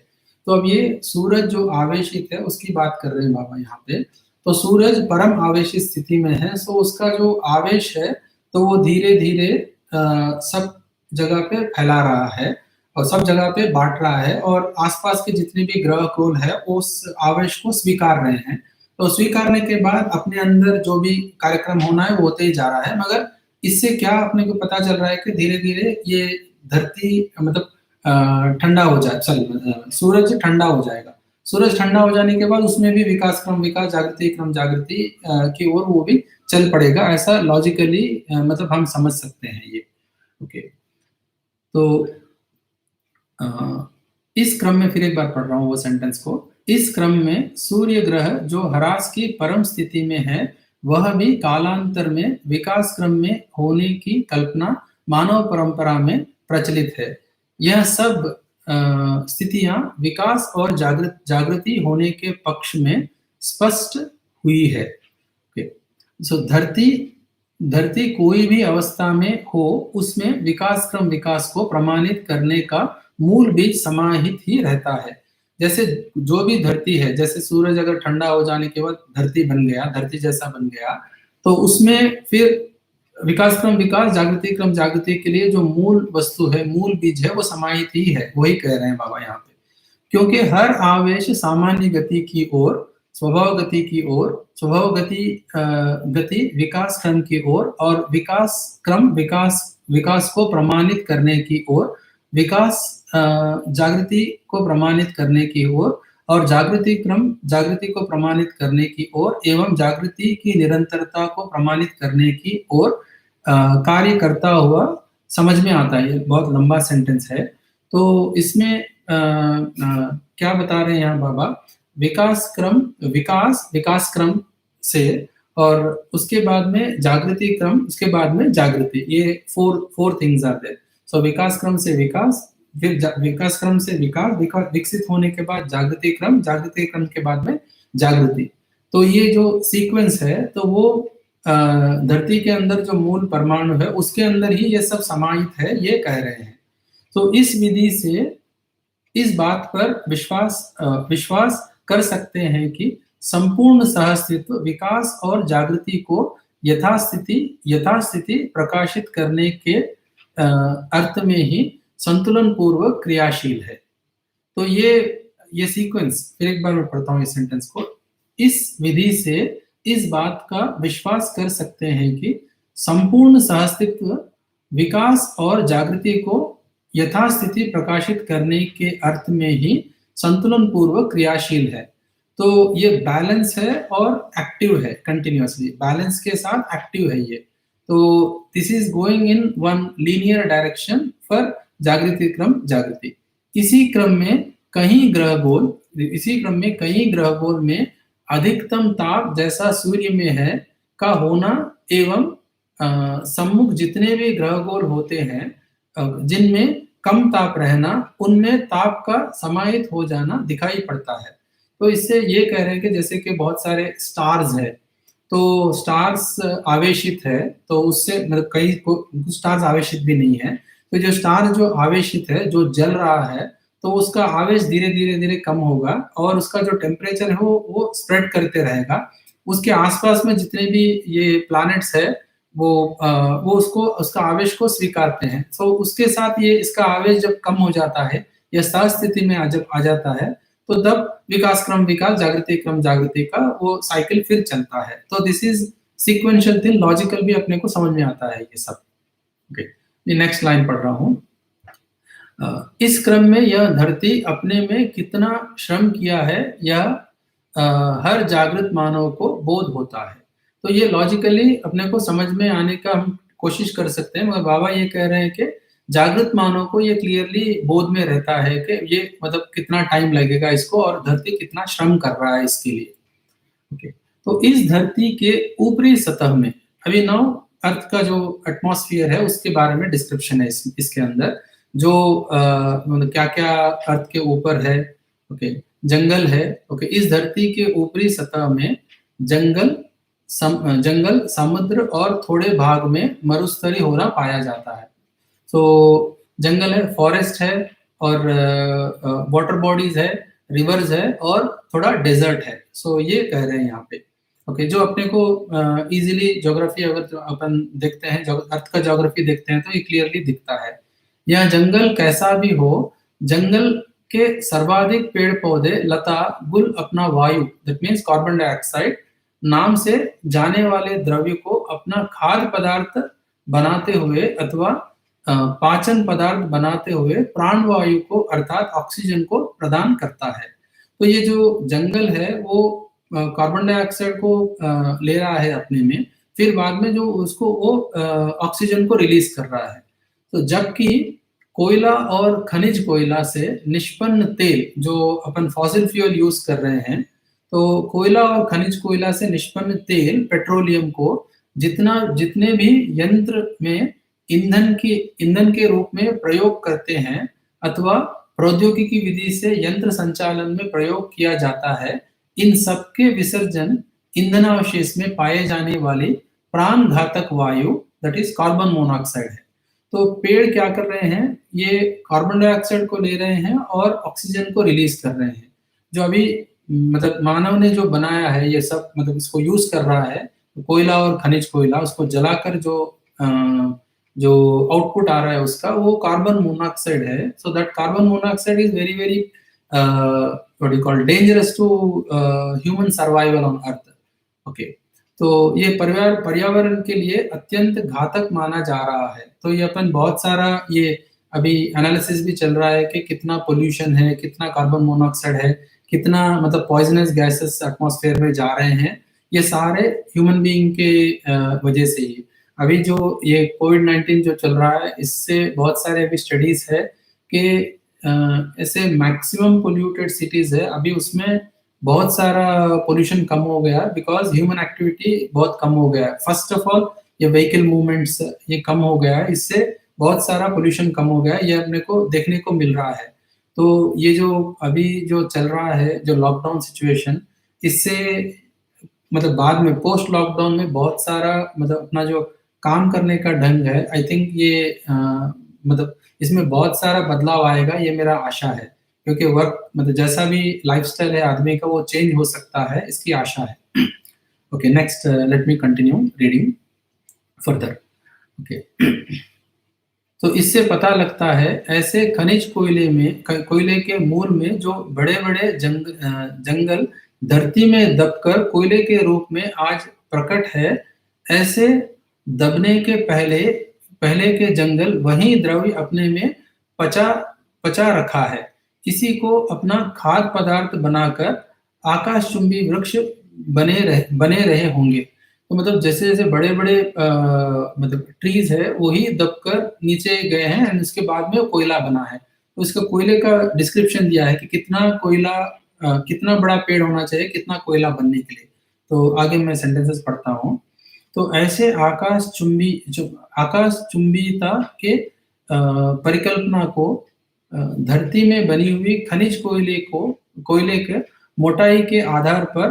तो अब ये सूरज जो आवेशित है उसकी बात कर रहे हैं बाबा यहाँ पे। तो सूरज परम आवेशित स्थिति में है, सो उसका जो आवेश है तो वो धीरे-धीरे सब जगह पे फैला रहा है और सब जगह पे बाँट रहा है और आसपास के जितने भी ग्रह गोल है उस आवेश को स्वीकार रहे हैं। तो स्वीकारने के बाद अपने अंदर जो भी कार्यक्रम होना है वो होते ही जा रहा है, मगर इससे क्या अपने को पता चल रहा है कि धीरे-धीरे ये धरती मतलब ठंडा हो जाए सूरज ठंडा हो जाएगा। सूरज ठंडा हो जाने के बाद उसमें भी विकास क्रम विकास, जागृति क्रम जागृति की ओर वो भी चल पड़ेगा, ऐसा लॉजिकली मतलब हम समझ सकते हैं ये। ओके, तो इस क्रम में फिर एक बार पढ़ रहा हूँ वो सेंटेंस को। इस क्रम में सूर्य ग्रह जो ह्रास की परम स्थिति में है, वह भी कालांतर में विकास क्रम में होने की कल्पना मानव परंपरा में प्रचलित है। यह सब स्थितियां विकास और जागृति होने के पक्ष में स्पष्ट हुई है। सो धरती कोई भी अवस्था में हो उसमें विकास क्रम विकास को प्रमाणित करने का मूल बीज समाहित ही रहता है। जैसे जो भी धरती है, जैसे सूरज अगर ठंडा हो जाने के बाद धरती बन गया, धरती जैसा बन गया, तो उसमें फिर विकास क्रम विकास, जागृति क्रम जागृति के लिए जो मूल वस्तु है, मूल बीज है, वो समाहित ही है। वही कह रहे हैं बाबा यहाँ पे। क्योंकि हर आवेश सामान्य गति की ओर, स्वभाव गति की ओर, स्वभाव गति विकास क्रम की ओर और विकास क्रम विकास को प्रमाणित करने की ओर, विकास जागृति को प्रमाणित करने की ओर और जागृति क्रम जागृति को प्रमाणित करने की ओर एवं जागृति की निरंतरता को प्रमाणित करने की ओर कार्य करता हुआ समझ में आता है। ये बहुत लंबा सेंटेंस है। तो इसमें क्या बता रहे हैं यहाँ बाबा, विकास क्रम से और उसके बाद में जागृति क्रम, उसके बाद में जागृति, ये फोर थिंग्स आर देयर। सो विकास क्रम से विकास, फिर विकास क्रम से विकास विकसित होने के बाद जागृति क्रम के बाद में जागृति। तो ये जो सीक्वेंस है तो वो धरती के अंदर जो मूल परमाणु है उसके अंदर ही ये सब समाहित है, ये कह रहे हैं। तो इस विधि से इस बात पर विश्वास कर सकते हैं कि संपूर्ण सहअस्तित्व विकास और जागृति को यथास्थिति प्रकाशित करने के अर्थ में ही संतुलन पूर्वक क्रियाशील है। तो ये सीक्वेंस फिर एक बार मैं पढ़ता हूँ इस सेंटेंस को। इस विधि से इस बात का विश्वास कर सकते हैं कि संपूर्ण सहअस्तित्व विकास और जागृति को यथास्थिति प्रकाशित करने के अर्थ में ही संतुलन पूर्वक क्रियाशील है। तो ये बैलेंस है और एक्टिव है, कंटिन्यूअसली बैलेंस के साथ एक्टिव है ये। तो this is going in one linear direction for जागृति क्रम जागृति। इसी क्रम में कई ग्रह गोल में अधिकतम ताप जैसा सूर्य में है का होना एवं सम्मुख जितने भी ग्रह गोल होते हैं जिनमें कम ताप रहना, उनमें ताप का समाहित हो जाना दिखाई पड़ता है। तो इससे ये कह रहे हैं कि जैसे कि बहुत सारे स्टार्स है, तो स्टार्स आवेशित है, तो उससे मतलब कई कुछ स्टार्स आवेशित भी नहीं है। तो जो स्टार जो आवेशित है, जो जल रहा है, तो उसका आवेश धीरे धीरे कम होगा और उसका जो टेम्परेचर है वो स्प्रेड करते रहेगा। उसके आसपास में जितने भी ये प्लैनेट्स है वो उसका आवेश को स्वीकारते हैं। तो उसके साथ ये इसका आवेश जब कम हो जाता है या सहस्थिति में जब आ जाता है, तो तब विकास क्रम विकास, जागृति क्रम जागृति का वो साइकिल फिर चलता है। तो this is sequential thing, logical भी अपने को समझ में आता है ये सब। ओके, ये नेक्स्ट लाइन पढ़ रहा हूँ। इस क्रम में यह धरती अपने में कितना श्रम किया है, यह हर जागृत मानव को बोध होता है। तो ये लॉजिकली अपने को समझ में आने का हम कोशिश कर सकते हैं, मगर बाबा ये कह रहे हैं कि जागृत मानव को ये क्लियरली बोध में रहता है कि ये मतलब कितना टाइम लगेगा इसको और धरती कितना श्रम कर रहा है इसके लिए। ओके, तो इस धरती के ऊपरी सतह में, अभी नाउ अर्थ का जो एटमॉस्फेयर है उसके बारे में डिस्क्रिप्शन है इसके अंदर, जो मतलब क्या-क्या अर्थ के ऊपर है। ओके, जंगल है। ओके, इस धरती के ऊपरी सतह में जंगल, समुद्र और थोड़े भाग में मरुस्थलीय होना पाया जाता है। तो जंगल है, फॉरेस्ट है और वाटर बॉडीज है, रिवर्स है और थोड़ा डेजर्ट है। सो ये कह रहे हैं यहाँ पे। ओके, जो अपने को इजीली ज्योग्राफी अगर अपन देखते हैं, अर्थ का ज्योग्राफी देखते हैं तो ये क्लियरली दिखता है। यह जंगल कैसा भी हो, जंगल के सर्वाधिक पेड़ पौधे, लता, गुल अपना वायु, दैट मीन्स कार्बन डाइऑक्साइड नाम से जाने वाले द्रव्य को अपना खाद्य पदार्थ बनाते हुए अथवा पाचन पदार्थ बनाते हुए प्राणवायु को अर्थात ऑक्सीजन को प्रदान करता है। तो ये जो जंगल है वो कार्बन डाइऑक्साइड को ले रहा है अपने में, फिर बाद में जो उसको वो ऑक्सीजन को रिलीज कर रहा है। तो जबकि कोयला और खनिज कोयला से निष्पन्न तेल, जो अपन फॉसिल फ्यूल यूज कर रहे हैं, तो कोयला और खनिज कोयला से निष्पन्न तेल पेट्रोलियम को जितने भी यंत्र में ईंधन के रूप में प्रयोग करते हैं अथवा प्रौद्योगिकी विधि से यंत्र संचालन में प्रयोग किया जाता है, इन सबके विसर्जन ईंधनावशेष में पाए जाने वाली प्राण घातक वायु, दैट इज कार्बन मोनोऑक्साइड है। तो पेड़ क्या कर रहे हैं, ये कार्बन डाइऑक्साइड को ले रहे हैं और ऑक्सीजन को रिलीज कर रहे हैं। जो अभी मतलब मानव ने जो बनाया है ये सब, मतलब इसको यूज कर रहा है, कोयला और खनिज कोयला, उसको जलाकर जो आउटपुट आ रहा है उसका, वो कार्बन मोनोऑक्साइड है। So that carbon monoxide is very very what you call dangerous to human survival on earth. Okay, तो ये पर्यावरण के लिए अत्यंत घातक माना जा रहा है। तो ये अपन बहुत सारा ये अभी एनालिसिस भी चल रहा है कि कितना पोल्यूशन है, कितना कार्बन मोनोऑक्साइड है, कितना मतलब पॉइजनस गैसेस एटमॉस्फेयर में जा रहे हैं, ये सारे ह्यूमन बीइंग के वजह से ही। अभी जो ये कोविड-19 जो चल रहा है, इससे बहुत सारे अभी स्टडीज है कि ऐसे मैक्सिमम पोल्यूटेड सिटीज है, अभी उसमें बहुत सारा पोल्यूशन कम हो गया बिकॉज ह्यूमन एक्टिविटी बहुत कम हो गया है। फर्स्ट ऑफ ऑल ये व्हीकल मूवमेंट्स ये कम हो गया है, इससे बहुत सारा पोल्यूशन कम हो गया है, ये अपने को देखने को मिल रहा है। तो ये जो अभी जो चल रहा है, जो लॉकडाउन सिचुएशन, इससे मतलब बाद में पोस्ट लॉकडाउन में बहुत सारा मतलब अपना जो काम करने का ढंग है, आई थिंक ये मतलब इसमें बहुत सारा बदलाव आएगा, ये मेरा आशा है। क्योंकि वर्क मतलब जैसा भी लाइफस्टाइल है आदमी का वो चेंज हो सकता है, इसकी आशा है। Okay, next let me continue reading further. Okay, तो इससे पता लगता है ऐसे खनिज कोयले के मूल में जो बड़े-बड़े जंगल धरती में दबकर कोयले के रूप में आज प्रकट है, ऐसे दबने के पहले के जंगल वही द्रव्य अपने में पचा रखा है। इसी को अपना खाद्य पदार्थ बनाकर आकाशचुंबी वृक्ष बने रहे होंगे। तो मतलब जैसे-जैसे बड़े-बड़े मतलब ट्रीज है, वही दबकर नीचे गए हैं एंड उसके बाद में कोयला बना है। तो इसका कोयले का डिस्क्रिप्शन दिया है कि कितना कोयला कितना बड़ा पेड़ होना चाहिए, कितना कोयला बनने के लिए। तो आगे मैं सेंटेंसेस पढ़ता हूँ। तो ऐसे आकाशचुंबीता के परिकल्पना को धरती में बनी हुई खनिज कोयले के मोटाई के आधार पर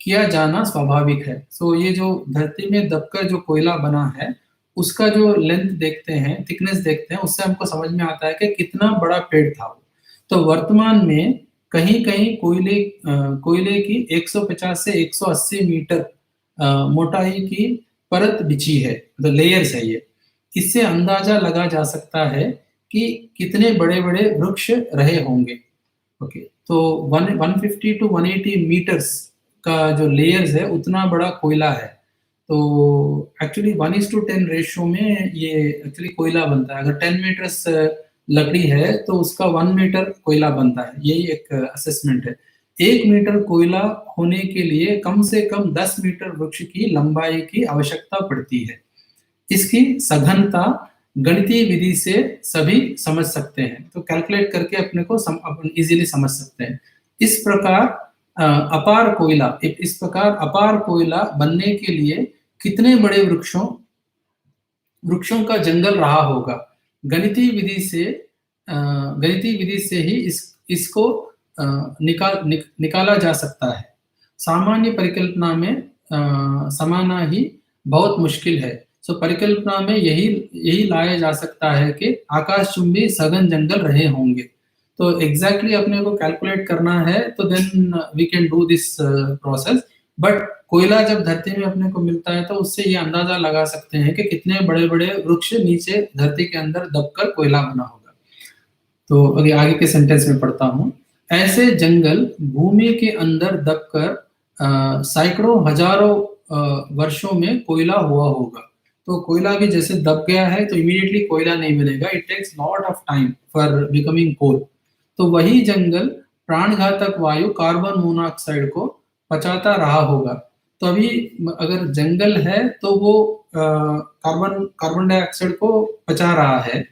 किया जाना स्वाभाविक है। सो ये जो धरती में दबकर जो कोयला बना है, उसका जो लेंथ देखते हैं, थिकनेस देखते हैं, उससे हमको समझ में आता है कि कितना बड़ा पेड़ था वो। तो वर्तमान में कहीं-कहीं कोयले की 150 से 180 मीटर मोटाई की परत बिछी है, मतलब लेयर्स है ये। इससे अंदाजा लगा जा सकता है कि कितने बड़े-बड़े वृक्ष रहे होंगे। ओके, तो 150 टू 180 मीटर्स का जो लेयर्स है उतना बड़ा कोयला है। तो एक्चुअली 1:10 रेशियो में ये एक्चुअली कोयला बनता है। अगर 10 मीटर्स लकड़ी है तो उसका 1 मीटर कोयला बनता है, यही एक असेसमेंट है। 1 मीटर कोयला होने के लिए कम से कम 10 मीटर वृक्ष की लंबाई की आवश्यकता पड़ती है। इसकी सघनता गणितीय विधि से सभी समझ सकते हैं, तो कैलकुलेट करके अपने को अपन इजीली समझ सकते हैं। इस प्रकार अपार कोयला बनने के लिए कितने बड़े वृक्षों का जंगल रहा होगा। गणितीय विधि से ही इसको निकाला जा सकता है। सामान्य परिकल्पना में समाना ही बहुत मुश्किल है। सो परिकल्पना में यही लाया जा सकता है कि आकाशचुंबी सघन जंगल रहे होंगे। तो एग्जैक्टली अपने को कैलकुलेट करना है, तो then we can do this process. But कोयला जब धरती में अपने को मिलता है तो उससे ये अंदाजा लगा सकते हैं कि कितने बड़े-बड़े वृक्ष नीचे धरती के अंदर दबकर कोयला बना होगा। तो अभी आगे के सेंटेंस में पढ़ता हूँ। ऐसे जंगल भूमि के अंदर दबकर सैकड़ों हजारों वर्षों में कोयला हुआ होगा। तो कोयला भी जैसे दब गया है तो इमीडिएटली कोयला नहीं मिलेगा, it takes lot of time for becoming coal. तो वही जंगल प्राणघातक वायु कार्बन मोनोऑक्साइड को पचाता रहा होगा। तो अभी अगर जंगल है तो वो कार्बन डाइऑक्साइड को पचा रहा है,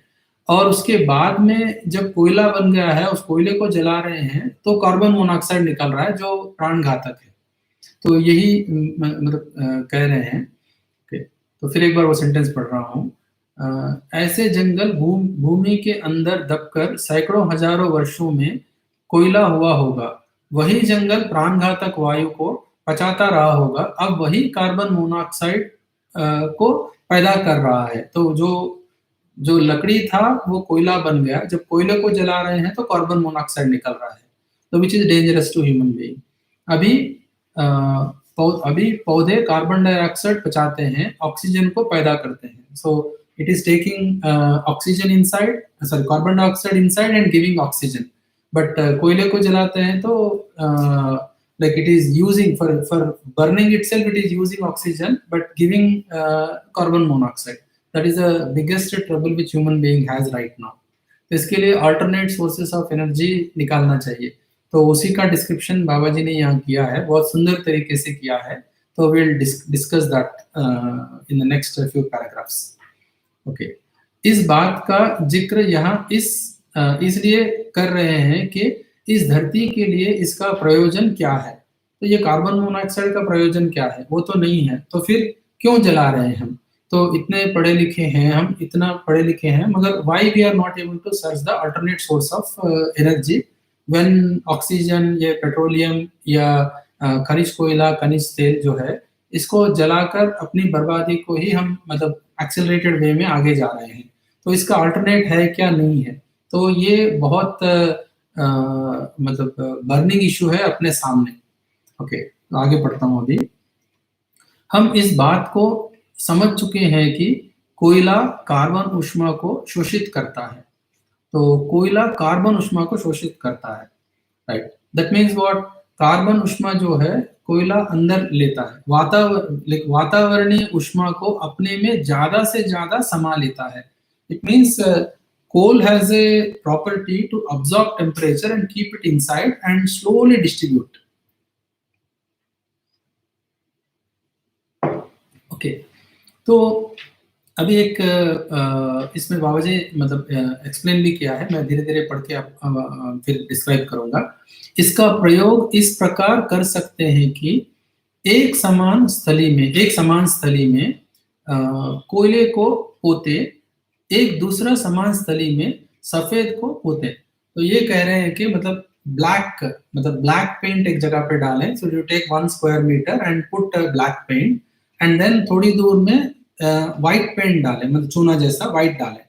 और उसके बाद में जब कोयला बन गया है, उस कोयले को जला रहे हैं तो कार्बन मोनोऑक्साइड निकल रहा है जो प्राणघातक है। तो यही मतलब कह रहे हैं। तो फिर एक बार वो सेंटेंस पढ़ रहा हूँ। ऐसे जंगल भूमि के अंदर दबकर सैकड़ों हजारों वर्षों में कोयला हुआ होगा। वही जंगल प्राणघातक वायु को पचाता रहा होगा। अब वही कार्बन मोनोऑक्साइड को पैदा कर रहा है। तो जो लकड़ी था वो कोयला बन गया। जब कोयले को जला रहे हैं तो कार्बन मोनोऑक्साइड निकल रहा है, तो which is dangerous to human being. अभी पौधे कार्बन डाइऑक्साइड पचाते हैं, ऑक्सीजन को पैदा करते हैं। So it is taking oxygen inside, sorry carbon dioxide inside and giving oxygen. But कोयले को जलाते हैं तो like it is using for burning itself, it is using oxygen but giving carbon monoxide. That is the biggest trouble which human being has right now. तो इसके लिए alternate sources of energy निकालना चाहिए। तो उसी का डिस्क्रिप्शन बाबा जी ने यहाँ किया है, बहुत सुंदर तरीके से किया है। तो we'll discuss that in the next few paragraphs. Okay. इस बात का जिक्र यहाँ इसलिए कर रहे हैं कि इस धरती के लिए इसका प्रयोजन क्या है। तो ये कार्बन मोनोऑक्साइड का प्रयोजन क्या है, वो तो नहीं है, तो फिर क्यों जला रहे हैं हम। तो इतने पढ़े लिखे हैं हम, इतना पढ़े लिखे हैं, मगर why we are not able to search the alternate source of energy when oxygen या पेट्रोलियम या खनिज कोयला, खनिज तेल जो है, इसको जलाकर अपनी बर्बादी को ही हम मतलब एक्सेलरेटेड वे में आगे जा रहे हैं। तो इसका अल्टरनेट है क्या, नहीं है। तो ये बहुत मतलब बर्निंग इशू है अपने सामने। ओके, तो आगे पढ़ता हूँ। अभी हम इस बात को समझ चुके हैं कि कोयला कार्बन ऊष्मा को शोषित करता है। तो कोयला कार्बन ऊष्मा को शोषित करता है, right. That means what, carbon ऊष्मा जो है कोयला अंदर लेता है, वातावरणीय ऊष्मा को अपने में ज्यादा से ज्यादा समा लेता है। It means coal has a property to absorb temperature and keep it inside and slowly distribute. Okay, तो अभी एक इसमें बाबा जी मतलब एक्सप्लेन भी किया है, मैं धीरे धीरे पढ़ के आप फिर डिस्क्राइब करूंगा। इसका प्रयोग इस प्रकार कर सकते हैं कि एक समान स्थली में कोयले को पोते, एक दूसरा समान स्थली में सफेद को पोते। तो ये कह रहे हैं कि मतलब ब्लैक पेंट एक जगह पे डालें। So you take 1 square metre and put black paint and then थोड़ी दूर में व्हाइट पेंट डालें, मतलब चूना जैसा व्हाइट डालें।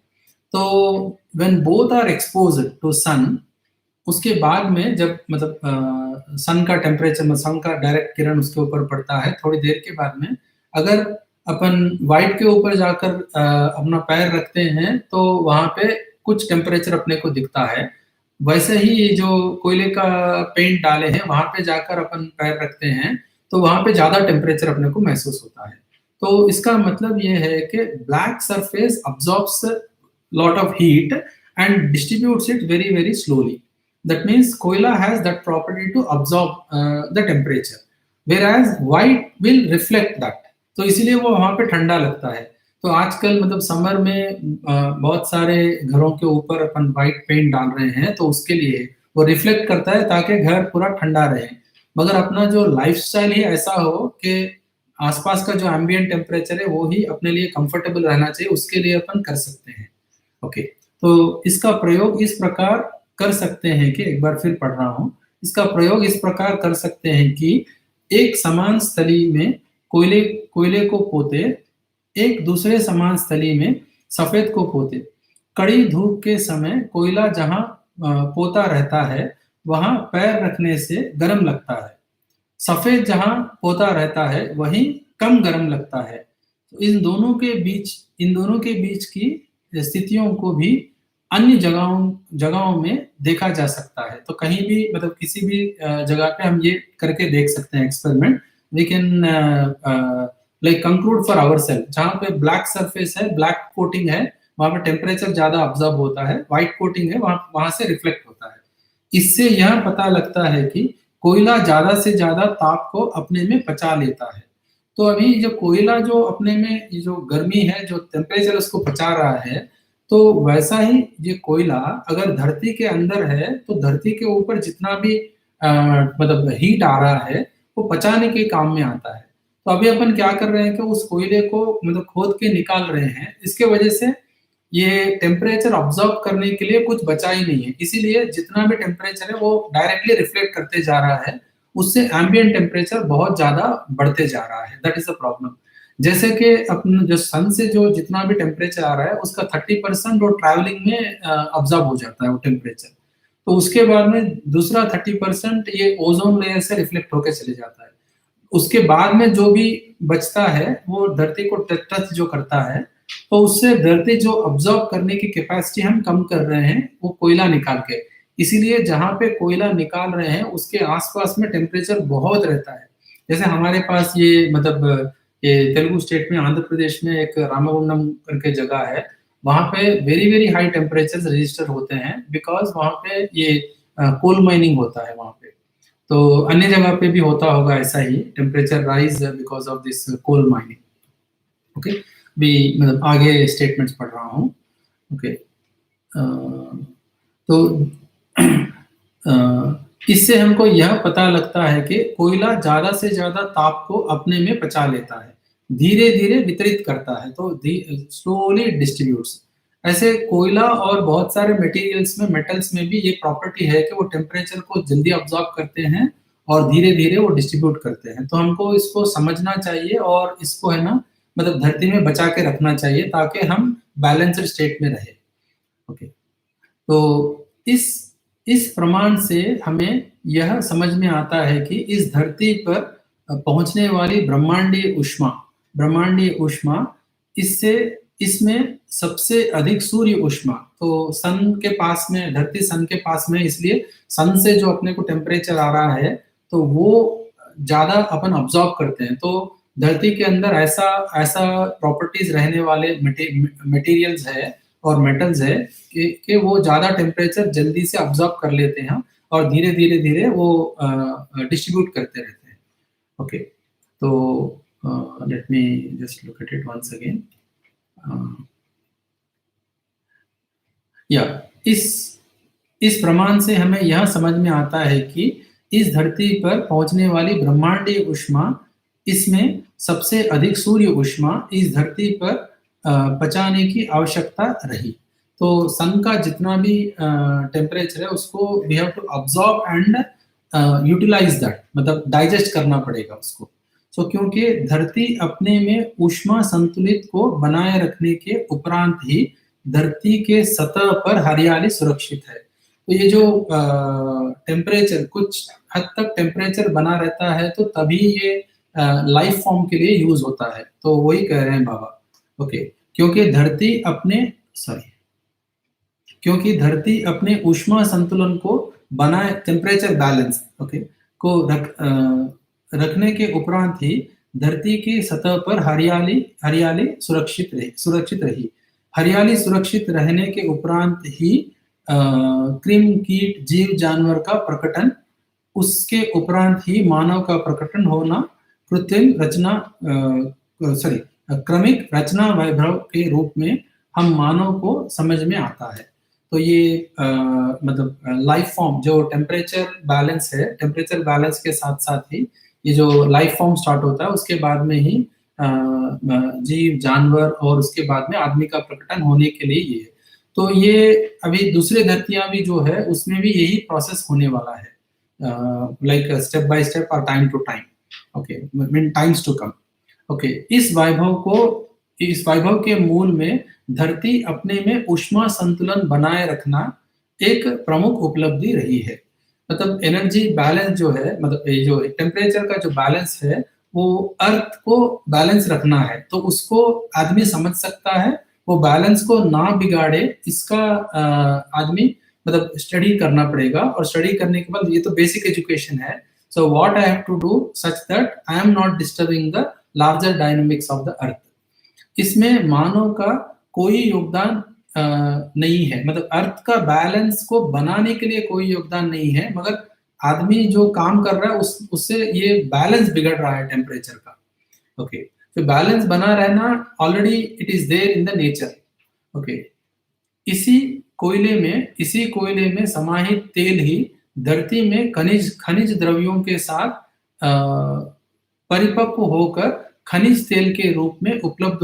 तो when both are exposed to sun, उसके बाद में जब मतलब सन का टेम्परेचर, सन का डायरेक्ट किरण उसके ऊपर पड़ता है, थोड़ी देर के बाद में अगर अपन व्हाइट के ऊपर जाकर अपना पैर रखते हैं तो वहां पे कुछ टेम्परेचर अपने को दिखता है। वैसे ही जो कोयले का पेंट डाले हैं वहाँ पे जाकर अपन पैर रखते हैं, तो वहाँ पे ज़्यादा टेम्परेचर अपने को महसूस होता है। तो इसका मतलब ये है कि black surface absorbs lot of heat and distributes it very very slowly. That means koila has that property to absorb the temperature, whereas white will reflect that. तो इसीलिए वो वहाँ पे ठंडा लगता है। तो आजकल मतलब समर में बहुत सारे घरों के ऊपर अपन व्हाइट पेंट डाल रहे हैं, तो उसके लिए वो रिफ्लेक्ट करता है ताकि घर पूरा ठंडा रहे। मगर अपना जो लाइफस्टाइल ही ऐसा हो कि आसपास का जो एम्बिएंट टेम्परेचर है वो ही अपने लिए कंफर्टेबल रहना चाहिए, उसके लिए अपन कर सकते हैं। ओके, तो इसका प्रयोग इस प्रकार कर सकते हैं कि एक बार फिर पढ़ रहा हूँ। इसका प्रयोग इस प्रकार कर सकते हैं कि एक समान स्थली में कोयले कोयले को पोते, एक दूसरे समान स्थली में सफेद को पोते। कड़ी धूप के समय कोयला जहाँ पोता रहता है, वहाँ पैर रखने से गर्म लगता है। सफेद जहाँ पोता रहता है, वहीं कम गर्म लगता है। तो इन दोनों के बीच की स्थितियों को भी अन्य जगहों में देखा जा सकता है। तो कहीं भी मतलब किसी भी जगह पे हम ये करके देख सकते हैं experiment. We can like conclude for ourselves, जहाँ पे ब्लैक सरफेस है, ब्लैक कोटिंग है, वहाँ पे टेम्परेचर ज़्यादा ऑब्जर्व होता है, व्हाइट कोटिंग है, वहाँ से रिफ्लेक्ट होता है। इससे यह पता लगता है कि कोयला ज़्यादा से ज़्यादा ताप को अपने में पचा लेता है। तो अभी जो कोयला जो अपने में ये जो गर्मी है, जो टेम्परेचर उसको पचा रहा है, तो वैसा ही ये कोयला अगर धरती के अंदर है, तो धरती के ऊपर जितना भी मतलब हीट आ रहा है, वो पचाने के काम में आता है। तो अभी अपन क्या कर रहे हैं कि उस कोयले को मतलब खोद के निकाल रहे हैं, इसके वजह से ये टेम्परेचर ऑब्जर्व करने के लिए कुछ बचा ही नहीं है। इसीलिए जितना भी टेम्परेचर है वो डायरेक्टली रिफ्लेक्ट करते जा रहा है, उससे एम्बिएंट टेम्परेचर बहुत ज़्यादा बढ़ते जा रहा है। That is the problem. जैसे कि अपन जो सन से जो जितना भी टेम्परेचर आ रहा है, उसका 30% वो ट्रैवलिंग में ऑब्जर्व हो जाता है वो टेम्परेचर। तो उसके बाद में दूसरा 30% ये ओज़ोन लेयर से रिफ्लेक्ट होके चले जाता है। उसके बाद में जो भी बचता है, वो धरती को टच जो करता है, तो उससे धरती जो ऑब्जर्व करने की कैपेसिटी हम कम कर रहे हैं, वो कोयला निकाल के। इसीलिए जहाँ पे कोयला निकाल रहे हैं, उसके आस-पास में टेम्परेचर बहुत रहता है। जैसे हमारे पास ये मतलब ये तेलुगु स्टेट में, आंध्र प्रदेश में एक रामागुंडम करके जगह है, वहाँ पे very very high temperatures register होते हैं, बिकॉज़ वहाँ पे ये कोल माइनिंग होता है वहाँ पे। तो अन्य जगह पे भी होता होगा ऐसा ही, temperature rise because of this coal mining. Okay, भी मतलब आगे स्टेटमेंट्स पढ़ रहा हूँ। ओके, तो इससे हमको यह पता लगता है कि कोयला ज़्यादा से ज़्यादा ताप को अपने में पचा लेता है, धीरे-धीरे वितरित करता है, तो स्लोली डिस्ट्रीब्यूट्स। ऐसे कोयला और बहुत सारे मटेरियल्स में, मेटल्स में भी ये प्रॉपर्टी है कि वो टेम्परेचर को जल्दी ऑब्ज़ॉर्ब करते हैं और धीरे-धीरे वो डिस्ट्रीब्यूट करते हैं। तो हमको इसको समझना चाहिए और इसको है ना मतलब धरती में बचा के रखना चाहिए ताकि हम बैलेंस्ड स्टेट में रहें। ओके, तो इस प्रमाण से हमें यह समझ में आता है कि इस धरती पर पहुँचने वाली ब्रह्मांडीय ऊष्मा इससे इसमें सबसे अधिक सूर्य ऊष्मा, तो सन के पास में, धरती सन के पास में, इसलिए सन से जो अपने को टेम्परेचर आ रहा है, तो वो ज़्यादा अपन ऑब्ज़ॉर्ब करते हैं। तो धरती के अंदर ऐसा ऐसा प्रॉपर्टीज़ रहने वाले मटेरियल्स है और मेटल्स है कि वो ज़्यादा टेम्परेचर जल्दी से ऑब्ज़ॉर्ब कर लेते हैं और धीरे-धीरे वो डिस्ट्रीब्यूट करते रहते हैं। ओके, तो let me just look at it once again. या इस प्रमाण से हमें यह समझ में आता है कि इस धरती पर पहुँचने वाली ब्रह्मांडीय ऊष्मा, इसमें सबसे अधिक सूर्य ऊष्मा इस धरती पर पचाने की आवश्यकता रही। तो सन का जितना भी टेम्परेचर है, उसको we have to absorb and utilize that, मतलब डाइजेस्ट करना पड़ेगा उसको। सो क्योंकि धरती अपने में ऊष्मा संतुलित को बनाए रखने के उपरांत ही धरती के सतह पर हरियाली सुरक्षित है। तो ये जो टेम्परेचर कुछ हद तक टेम्परेचर बना रहता है, तो तभी ये लाइफ फॉर्म के लिए यूज़ होता है। तो वही कह रहे हैं बाबा। ओके, क्योंकि धरती अपने क्योंकि धरती अपने ऊष्मा संतुलन को बनाए, टेम्परेचर बैलेंस ओके को रखने के उपरांत ही धरती की सतह पर हरियाली हरियाली सुरक्षित रही। हरियाली सुरक्षित रहने के उपरांत ही कृमि कीट जीव जानवर का प्रकटन, उसके उपरांत ही मानव का प्रकटन होना कृत्रिम रचना क्रमिक रचना वैभव के रूप में हम मानव को समझ में आता है। तो ये मतलब लाइफ फॉर्म जो टेम्परेचर बैलेंस है, टेम्परेचर बैलेंस के साथ साथ ही ये जो लाइफ फॉर्म स्टार्ट होता है उसके बाद में ही जीव जानवर और उसके बाद में आदमी का प्रकटन होने के लिए ये है। तो ये अभी दूसरे धरतियां भी जो है उसमें भी यही प्रोसेस होने वाला है, लाइक स्टेप बाय स्टेप और time to time, okay, mean times to come. Okay, इस वैभव के मूल में धरती अपने में ऊष्मा संतुलन बनाए रखना एक प्रमुख उपलब्धि रही है। मतलब एनर्जी बैलेंस जो है, मतलब ये जो टेम्परेचर का जो बैलेंस है वो अर्थ को बैलेंस रखना है, तो उसको आदमी समझ सकता है, वो बैलेंस को ना बिगाड़े इसका आदमी मतलब स्टडी करना पड़ेगा। और स्टडी करने के बाद ये तो बेसिक एजुकेशन है, so what I have to do such that I am not disturbing the larger dynamics of the earth. इसमें मानव का कोई योगदान नहीं है, मतलब अर्थ का बैलेंस को बनाने के लिए कोई योगदान नहीं है, मगर आदमी जो काम कर रहा है उससे ये बैलेंस बिगड़ रहा है टेम्परेचर का। ओके, तो बैलेंस बना रहना already it is there in the nature. Okay, इसी कोयले में समाहित तेल ही धरती में खनिज द्रव्यों के साथ परिपक्व होकर खनिज तेल के रूप में उपलब्ध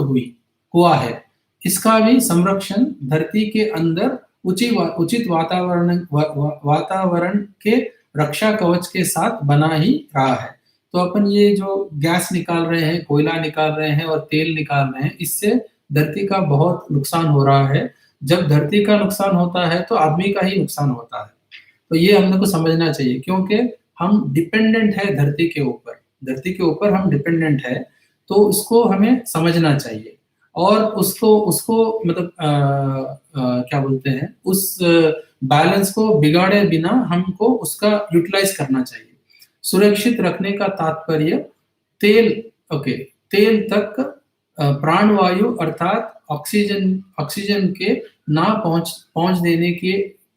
हुआ है। इसका भी संरक्षण धरती के अंदर उचित वातावरण के रक्षा कवच के साथ बना ही रहा है। तो अपन ये जो गैस निकाल रहे हैं, कोयला निकाल रहे हैं और तेल निकाल रहे हैं, इससे धरती का बहुत नुकसान हो रहा है। जब धरती का नुकसान होता है तो आदमी का ही नुकसान होता है। तो ये हम लोग को समझना चाहिए, क्योंकि हम डिपेंडेंट है धरती के ऊपर हम डिपेंडेंट है, तो उसको हमें समझना चाहिए और उसको मतलब क्या बोलते हैं, उस बैलेंस को बिगाड़े बिना हमको उसका यूटिलाइज करना चाहिए। सुरक्षित रखने का तात्पर्य तेल तक प्राणवायु अर्थात ऑक्सीजन के ना पहुंच देने के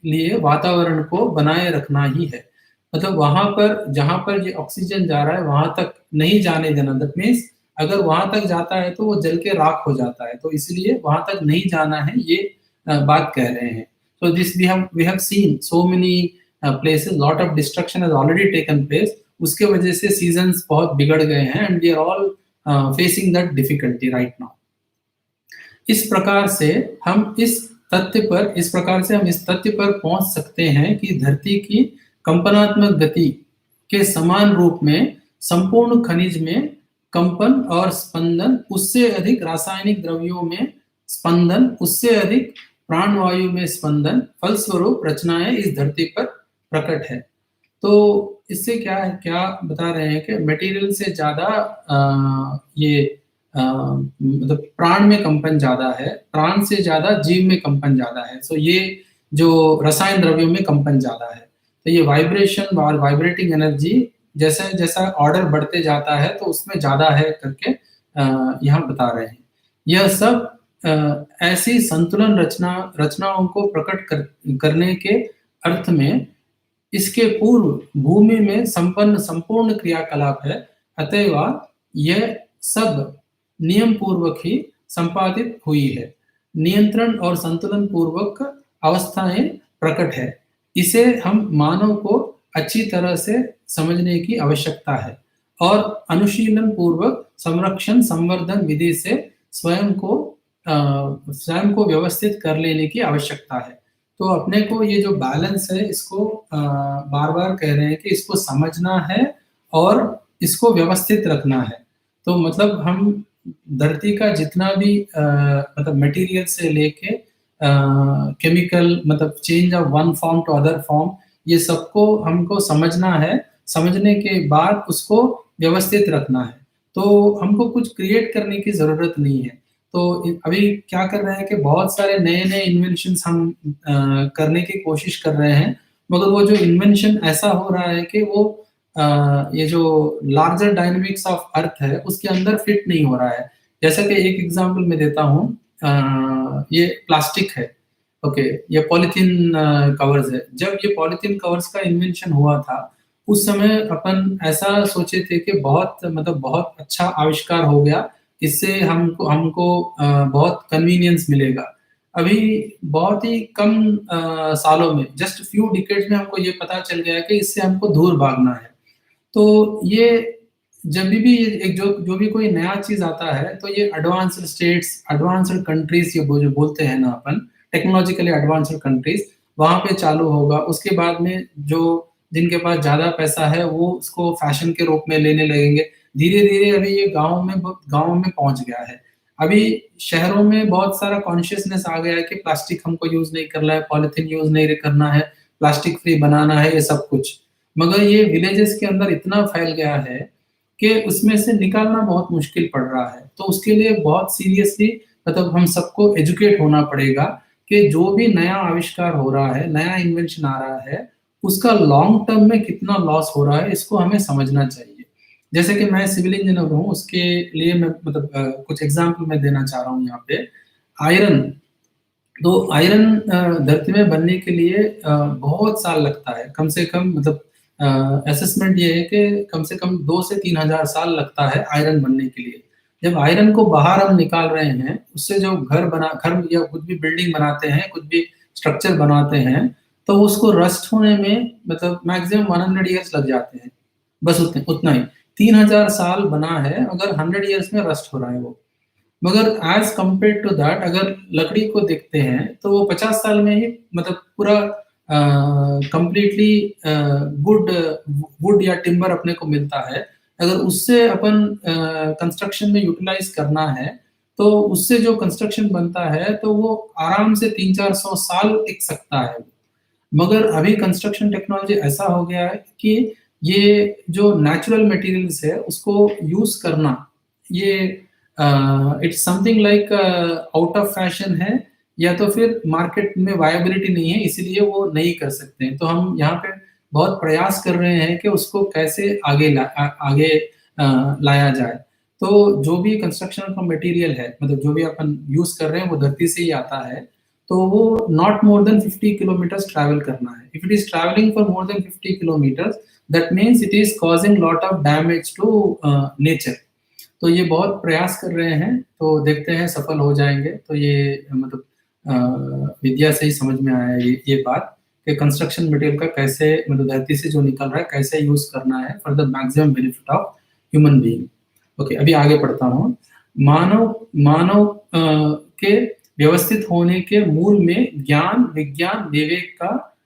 लिए वातावरण को बनाए रखना ही है। मतलब वहां पर जहां पर ये ऑक्सीजन जा रहा है वहां तक नहीं जाने देना। दैट मीन्स अगर वहां तक जाता है तो वो जल के राख हो जाता है, तो इसलिए वहां तक नहीं जाना है, ये बात कह रहे हैं। So this we have seen so many places, lot of destruction has already taken place. उसके वजह से सीजन्स बहुत बिगड़ गए हैं and we are all facing that difficulty right now. इस प्रकार से हम इस तथ्य पर पहुंच सकते हैं कि धरती की कंपनात्मक गति के समान रूप में संपूर्ण खनिज में कंपन और स्पंदन, उससे अधिक रासायनिक द्रव्यों में स्पंदन, उससे अधिक प्राणवायु में स्पंदन, फलस्वरूप रचनाएं इस धरती पर प्रकट है। तो इससे क्या बता रहे हैं कि मटेरियल से ज्यादा मतलब प्राण में कंपन ज्यादा है, प्राण से ज्यादा जीव में कंपन ज्यादा है। सो ये जो रसायन द्रव्यों में कंपन ज्यादा है, तो ये वाइब्रेशन और वाइब्रेटिंग एनर्जी जैसा ऑर्डर बढ़ते जाता है तो उसमें ज्यादा है करके यहाँ बता रहे हैं। यह सब ऐसी संतुलन रचनाओं को प्रकट करने के अर्थ में इसके पूर्व भूमि में संपूर्ण क्रियाकलाप है, अतएव यह सब नियम पूर्वक ही संपादित हुई है। नियंत्रण और संतुलन पूर्वक अवस्थाएं प्रकट है। इसे हम मानव को अच्छी तरह से समझने की आवश्यकता है और अनुशीलन पूर्वक संरक्षण संवर्धन विधि से स्वयं को व्यवस्थित कर लेने की आवश्यकता है। तो अपने को ये जो बैलेंस है इसको बार बार कह रहे हैं कि इसको समझना है और इसको व्यवस्थित रखना है। तो मतलब हम धरती का जितना भी मतलब मटेरियल से लेके केमिकल, मतलब change of one form to other form, ये सबको हमको समझना है। समझने के बाद उसको व्यवस्थित रखना है। तो हमको कुछ क्रिएट करने की जरूरत नहीं है। तो अभी क्या कर रहे हैं कि बहुत सारे नए-नए इन्वेंशंस हम करने की कोशिश कर रहे हैं, मगर वो जो इन्वेंशन ऐसा हो रहा है कि वो ये जो लार्जर डायनामिक्स ऑफ अर्थ है, उसके अंदर फिट नहीं हो रहा है। जैसा कि एक एग्ज़ाम्पल मैं देता हूँ, ये प्लास्टिक है, ओके, ये पॉलीथीन कवर्स है। जब ये पॉलीथीन कवर्स का इन्वेंशन हुआ था, उस समय अपन ऐसा सोचे थे कि बहुत मतलब बहुत अच्छा आविष्कार हो गया, इससे हमको हमको बहुत कन्वीनियंस मिलेगा। अभी बहुत ही कम सालों में, जस्ट फ्यू डिकेड्स में हमको ये पता चल गया है कि इससे हमको दूर भागना है। तो ये जब भी एक जो जो भी कोई नया चीज़ आता है, तो ये एडवांस्ड स्टेट्स, एडवांस्ड कंट्रीज़ ये जो बोलते हैं ना अपन, टेक्नोलॉजिकली एडवांस्ड कंट्रीज़, वहाँ पे चालू होगा। उसके बाद में जो जिनके पास ज़्यादा पैसा है, वो उसको फैशन के रूप में लेने लगेंगे। धीरे-धीरे अभी ये गाँव में पहुँच गया है। अभी शहरों में बहुत सारा कॉन्शियसनेस आ गया है कि प्लास्टिक हमको यूज़ नहीं करना है, पॉलिथीन यूज़ नहीं करना है, प्लास्टिक फ्री बनाना है, ये सब कुछ। मगर ये विलेजेस के अंदर इतना फैल गया है कि उसमें से निकालना बहुत मुश्किल पड़ रहा है। तो उसके लिए बहुत सीरियसली मतलब हम सबको एजुकेट होना पड़ेगा कि जो भी नया आविष्कार हो रहा है, नया इन्वेंशन आ रहा है, उसका लॉन्ग टर्म में कितना लॉस हो रहा है, इसको हमें समझना चाहिए। जैसे कि मैं सिविल इंजीनियर हूँ, उसके लिए मैं मतलब कुछ एग्ज़ाम्पल मैं देना चाह रहा हूँ यहाँ पे। आयरन, तो आयरन धरती में बनने के लिए बहुत साल लगता है, कम से कम मतलब असेसमेंट ये है कि कम से कम 2 से 3 हज़ार साल लगता है आयरन बनने के लिए। जब आयरन को बाहर हम निकाल रहे हैं, उससे जो घर या कुछ भी बिल्डिंग बनाते हैं, कुछ भी स्ट्रक्चर बनाते हैं, तो उसको रस्ट होने में मतलब मैक्सिमम 100 इयर्स लग जाते हैं। बस उतना ही। 3000 साल बना है, अगर 100 इयर्स में रस्ट हो रहा है वो। मगर एज़ कम्पेयर्ड टू दैट अगर लकड़ी को देखते हैं, तो वो 50 साल में ही मतलब पूरा कंप्लीटली गुड वुड या टिम्बर अपने को मिलता है। अगर उससे अपन कंस्ट्रक्शन में यूटिलाइज़ करना है, तो उससे जो कंस्ट्रक्शन बनता है, तो वो आराम से 300-400 साल टिक सकता है। मगर अभी कंस्ट्रक्शन टेक्नोलॉजी ऐसा हो गया है कि ये जो नेचुरल मटेरियल्स है, उसको यूज़ करना, ये it's something like out of fashion है, या तो फिर मार्केट में वायबिलिटी नहीं है, इसीलिए वो नहीं कर सकते हैं। तो हम यहाँ पे बहुत प्रयास कर रहे हैं कि उसको कैसे आगे लाया जाए। तो जो भी कंस्ट्रक्शन का मटेरियल है, मतलब जो भी अपन यूज़ कर रहे हैं, वो धरती से ही आता है। तो वो not more than 50 kilometres travel करना है। If it is travelling for more than 50 kilometres, that means it is causing lot of damage to nature. तो ये बहुत प्रयास कर रहे हैं, तो देखते हैं सफल हो जाएँगे। तो ये मतलब विद्या से ही समझ में आया है ये बात कि कंस्ट्रक्शन मटेरियल का कैसे मतलब धरती से जो निकल रहा है, कैसे यूज़ करना है for the maximum benefit of human being. Okay, अभी आगे बढ़ता हूँ। मानव मानव के व्यवस्थित होने के मूल में ज्ञान, विज्ञान, विवेक का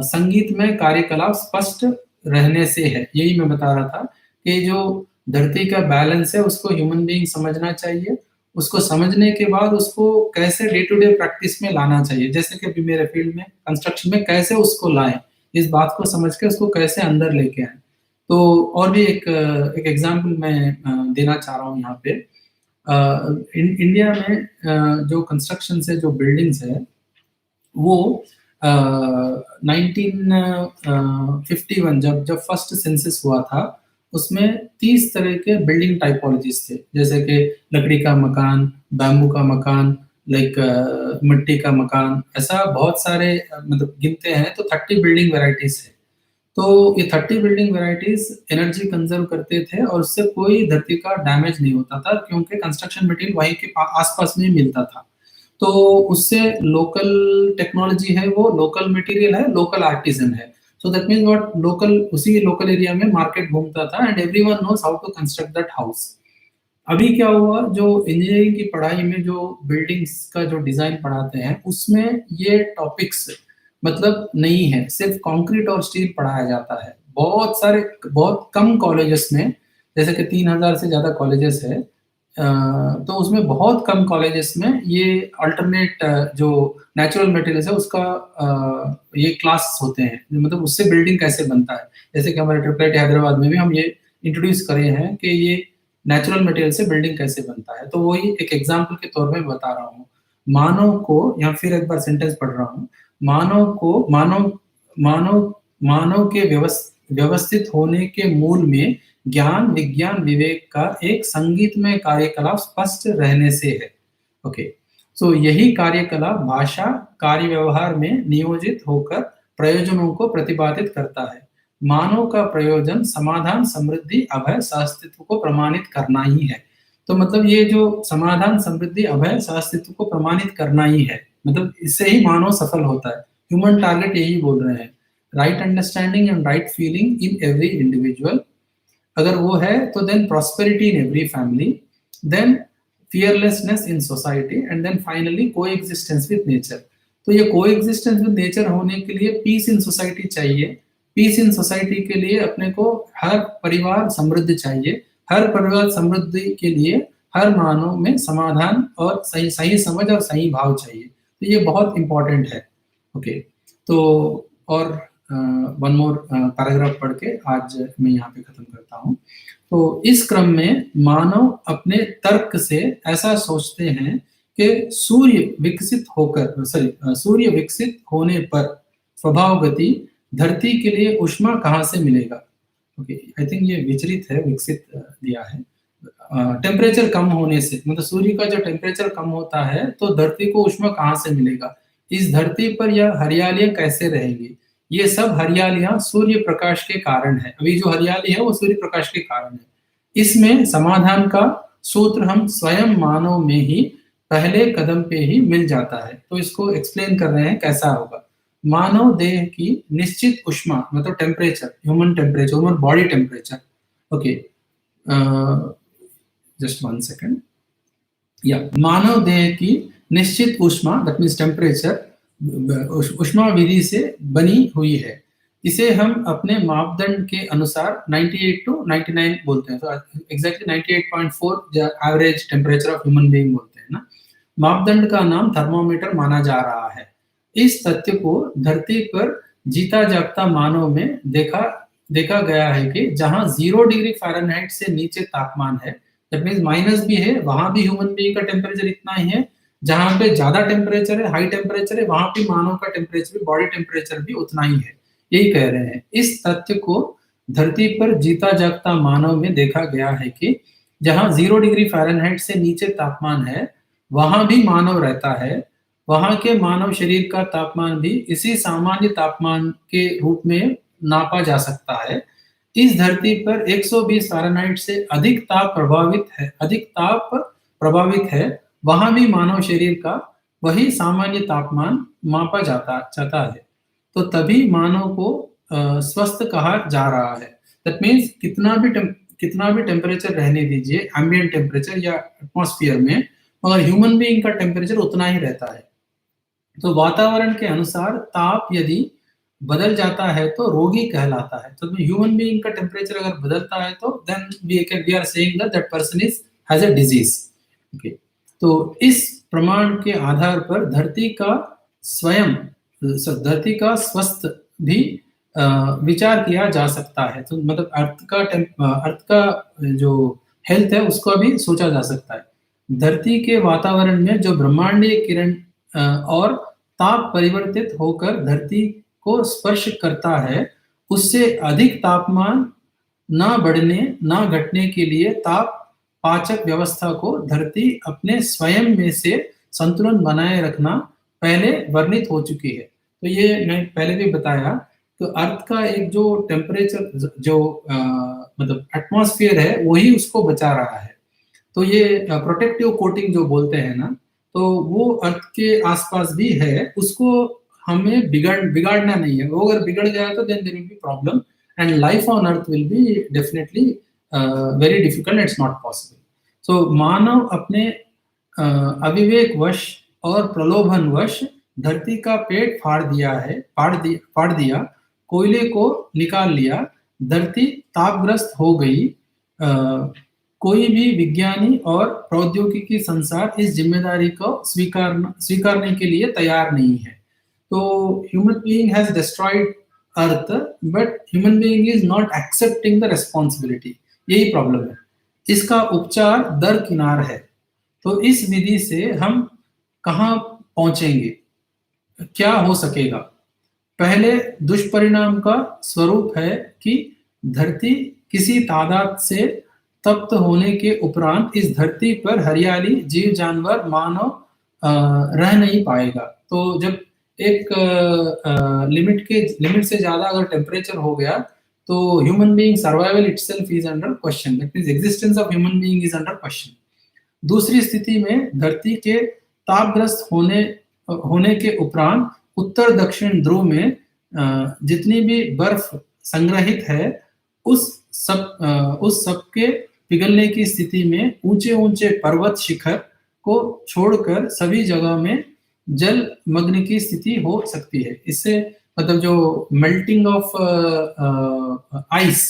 संगीतमय कार्यकलाप स्पष्ट रहने से है। यही मैं बता रहा था कि जो धरती का बैलेंस है, उसको ह्यूमन बीइंग समझना चाहिए। उसको समझने के बाद उसको कैसे डे टू डे प्रैक्टिस में लाना चाहिए। जैसे कि अभी मेरे फील्ड में कंस्ट्रक्शन में कैसे उसको लाएँ, इस बात को समझ के उसको कैसे अंदर लेके आएँ। तो और भी एक एग्ज़ाम्पल मैं देना चाह रहा हूँ यहाँ पे। इंडिया में जो कंस्ट्रक्शन से जो बिल्डिंग्स है, वो 1951 जब जब फर्स्ट सेंसस हुआ था, उसमें 30 तरह के बिल्डिंग टाइपोलॉजीज़ थे। जैसे कि लकड़ी का मकान, बैम्बू का मकान, लाइक मिट्टी का मकान, ऐसा बहुत सारे मतलब गिनते हैं तो 30 बिल्डिंग वैराइटीज़ है। तो ये 30 बिल्डिंग वैराइटीज़ एनर्जी कंज़र्व करते थे और उससे कोई धरती का डैमेज नहीं होता था, क्योंकि कंस्ट्रक्शन मटेरियल वहीं के आस-पास में ही मिलता था। तो उससे लोकल टेक्नोलॉजी है, वो लोकल मटेरियल है, लोकल आर्टिज़न है। So that means what, local उसी लोकल एरिया में मार्केट घूमता था and everyone knows how to construct that house. अभी क्या हुआ, जो इंजीनियरिंग की पढ़ाई में जो बिल्डिंग्स का जो डिज़ाइन पढ़ाते हैं, उसमें ये टॉपिक्स मतलब नहीं है, सिर्फ़ कंक्रीट और स्टील पढ़ाया जाता है। बहुत कम कॉलेजेस में, जैसे कि 3000 से ज़्यादा कॉलेजेस है, तो उसमें बहुत कम कॉलेजेस में ये अल्टरनेट जो नेचुरल मटेरियल्स है उसका ये क्लास होते हैं। मतलब उससे बिल्डिंग कैसे बनता है। जैसे कि हमारे ट्रिपल आईटी हैदराबाद में भी हम ये इंट्रोड्यूस करे हैं कि ये नेचुरल मटेरियल से बिल्डिंग कैसे बनता है। तो वही एक एग्जांपल के तौर में बता रहा हूँ। मानव को, या फिर एक बार सेंटेंस पढ़ रहा हूँ, मानव को मानव मानव मानव के व्यवस्थित होने के मूल में ज्ञान, विज्ञान, विवेक का एक संगीतमय कार्यकलाप स्पष्ट रहने से है। ओके, सो यही कार्यकलाप भाषा कार्य व्यवहार में नियोजित होकर प्रयोजनों को प्रतिपादित करता है। मानव का प्रयोजन समाधान, समृद्धि, अभय, सहअस्तित्व को प्रमाणित करना ही है। तो मतलब ये जो समाधान, समृद्धि, अभय, सहअस्तित्व को प्रमाणित करना ही है, मतलब इससे ही मानव सफल होता है। ह्यूमन टारगेट यही बोल रहे हैं, right understanding and right feeling in every individual. अगर वो है तो then prosperity in every family, then fearlessness in society, and then finally coexistence with nature. तो ये कोएग्जिस्टेंस विद नेचर होने के लिए पीस इन सोसाइटी चाहिए। पीस इन सोसाइटी के लिए अपने को हर परिवार समृद्ध चाहिए। हर परिवार समृद्धि के लिए हर मानव में समाधान और सही समझ और सही भाव चाहिए। तो ये बहुत इंपॉर्टेंट है। ओके, तो और वन मोर पैराग्राफ पढ़ के आज मैं यहाँ पे खत्म करता हूँ। तो इस क्रम में मानव अपने तर्क से ऐसा सोचते हैं कि सूर्य विकसित होने पर स्वभावगति धरती के लिए ऊष्मा कहाँ से मिलेगा। ओके, आई थिंक ये विचलित है, विकसित दिया है। टेम्परेचर कम होने से, मतलब सूर्य का जो टेम्परेचर कम होता है तो धरती को ऊष्मा कहाँ से मिलेगा। इस धरती पर यह हरियालियां कैसे रहेंगी। ये सब हरियालियां सूर्य प्रकाश के कारण है। अभी जो हरियाली है वो सूर्य प्रकाश के कारण है। इसमें समाधान का सूत्र हम स्वयं मानव में ही पहले कदम पे ही मिल जाता है। तो इसको एक्सप्लेन कर रहे हैं कैसा होगा। मानव देह की निश्चित ऊष्मा, मतलब temperature, human body temperature. Okay, just 1 second. या मानव देह की निश्चित ऊष्मा, दैट मीन्स टेम्परेचर, ऊष्मा विधि से बनी हुई है। इसे हम अपने मापदंड के अनुसार 98 to 99 बोलते हैं। तो exactly 98.4 average temperature of human being बोलते हैं ना। मापदंड का नाम थर्मोमीटर माना जा रहा है। इस तथ्य को धरती पर जीता जागता मानव में देखा गया है कि जहां 0 डिग्री फ़ारेनहाइट से नीचे तापमान है, दैट मीन्स माइनस भी है, वहां भी ह्यूमन बीइंग का टेम्परेचर इतना ही है। जहां पे ज्यादा टेम्परेचर है, हाई टेम्परेचर है, वहां पे मानव का टेम्परेचर भी, बॉडी टेम्परेचर भी उतना ही है। यही कह रहे हैं। इस तथ्य को धरती पर जीता जागता मानव में देखा गया है कि जहां 0 डिग्री फ़ारेनहाइट से नीचे तापमान है, वहां भी मानव रहता है। वहां के मानव शरीर का तापमान भी इसी सामान्य तापमान के रूप में नापा जा सकता है। इस धरती पर 120 फ़ारेनहाइट से अधिक ताप प्रभावित है, वहां भी मानव शरीर का वही सामान्य तापमान मापा जाता है। तो तभी मानव को स्वस्थ कहा जा रहा है। दैट मीन्स कितना भी टेम्परेचर रहने दीजिए, एम्बिएंट टेम्परेचर या एटमॉस्फेयर में, मगर ह्यूमन बीइंग का टेम्परेचर उतना ही रहता है। तो वातावरण के अनुसार ताप यदि बदल जाता है तो रोगी कहलाता है। तो ह्यूमन बीइंग का टेम्परेचर अगर बदलता है तो then we are saying that person has a disease. Okay, तो इस प्रमाण के आधार पर धरती का स्वस्थ भी विचार किया जा सकता है। तो मतलब अर्थ का जो हेल्थ है उसको भी सोचा जा सकता है। धरती के वातावरण में जो ब्रह्मांडीय किरण और ताप परिवर्तित होकर धरती को स्पर्श करता है, उससे अधिक तापमान ना बढ़ने ना घटने के लिए ताप पाचक व्यवस्था को धरती अपने स्वयं में से संतुलन बनाए रखना पहले वर्णित हो चुकी है। तो ये मैं पहले भी बताया, तो अर्थ का एक जो टेम्परेचर जो मतलब एटमॉस्फेयर है वही उसको बचा रहा है। तो ये प्रोटेक्टिव कोटिंग जो बोलते हैं ना, तो वो अर्थ के आसपास भी है, उसको हमें बिगाड़ना नहीं है। वो अगर बिगड़ गया तो then there will be problem and life on earth will be definitely very difficult, it's not possible. So मानव अपने अविवेकवश और प्रलोभनवश धरती का पेट फाड़ दिया, कोयले को निकाल लिया, धरती तापग्रस्त हो गई। कोई भी विज्ञानी और प्रौद्योगिकी संसार इस जिम्मेदारी को स्वीकारने के लिए तैयार नहीं है। तो human being has destroyed earth, but human being is not accepting the responsibility. यही प्रॉब्लम है। इसका उपचार दरकिनार है। तो इस विधि से हम कहाँ पहुंचेंगे, क्या हो सकेगा? पहले दुष्परिणाम का स्वरूप है कि धरती किसी तादाद से तप्त होने के उपरांत इस धरती पर हरियाली, जीव जानवर, मानव रह नहीं पाएगा। तो जब एक लिमिट से ज्यादा अगर टेम्परेचर हो गया तो human being survival itself is under question, that means existence of human being is under question. दूसरी स्थिति में धरती के तापग्रस्त होने के उपरांत उत्तर दक्षिण ध्रुव में जितनी भी बर्फ संग्रहित है उस सब के पिघलने की स्थिति में ऊंचे ऊंचे पर्वत शिखर को छोड़कर सभी जगह में जल मग्न की स्थिति हो सकती है। इससे मतलब जो melting of ice,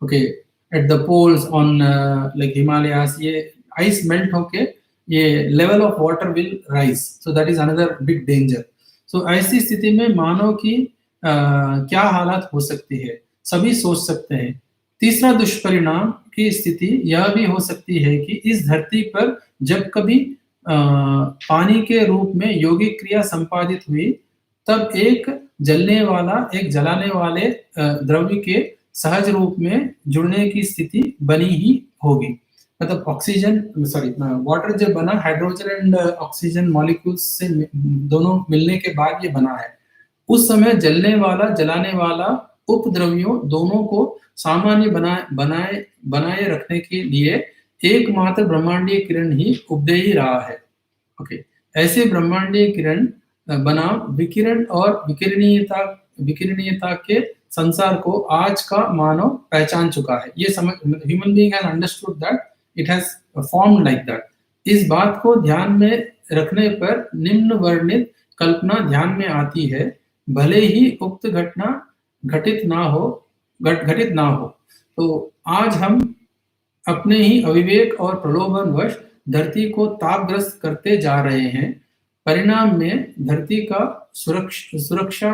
okay, at the poles on like Himalayas, ये आइस मेल्ट होके ये level of water will rise, so that is another big danger. So ऐसी स्थिति में मानव की क्या हालत हो सकती है, सभी सोच सकते हैं। तीसरा दुष्परिणाम की स्थिति यह भी हो सकती है कि इस धरती पर जब कभी पानी के रूप में यौगिक क्रिया संपादित हुई तब एक जलाने वाले द्रव्य के सहज रूप में जुड़ने की स्थिति बनी ही होगी। मतलब ऑक्सीजन वाटर जब बना, हाइड्रोजन एंड ऑक्सीजन मॉलिक्यूल्स से दोनों मिलने के बाद ये बना है। उस समय जलाने वाला उपद्रव्यों दोनों को सामान्य बनाए रखने के लिए एकमात्र ब्रह्मांडीय किरण ही उपदेय रहा है। ओके, ऐसे ब्रह्मांडीय किरण बनाम विकिरण और विकिरणीयता के संसार को आज का मानव पहचान चुका है। ये समझ, human being has understood that it has formed like that. इस बात को ध्यान में रखने पर निम्न वर्णित कल्पना ध्यान में आती है, भले ही उक्त घटना घटित ना हो। तो आज हम अपने ही अविवेक और प्रलोभनवश धरती को तापग्रस्त करते जा रहे हैं। परिणाम में धरती का सुरक्षा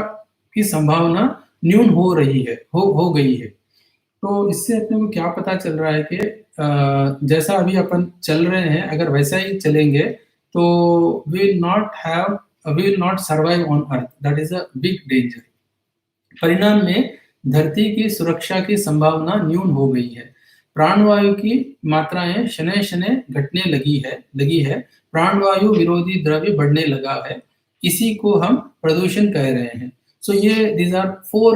की संभावना न्यून हो गई है। तो इससे अपने को क्या पता चल रहा है कि जैसा अभी अपन चल रहे हैं, अगर वैसा ही चलेंगे तो we will not survive on earth. That is a big danger. परिणाम में धरती की सुरक्षा की संभावना न्यून हो गई है। प्राणवायु की मात्राएं शनै शनै घटने लगी है। प्राणवायु विरोधी द्रव्य बढ़ने लगा है। इसी को हम प्रदूषण कह रहे हैं। So these are 4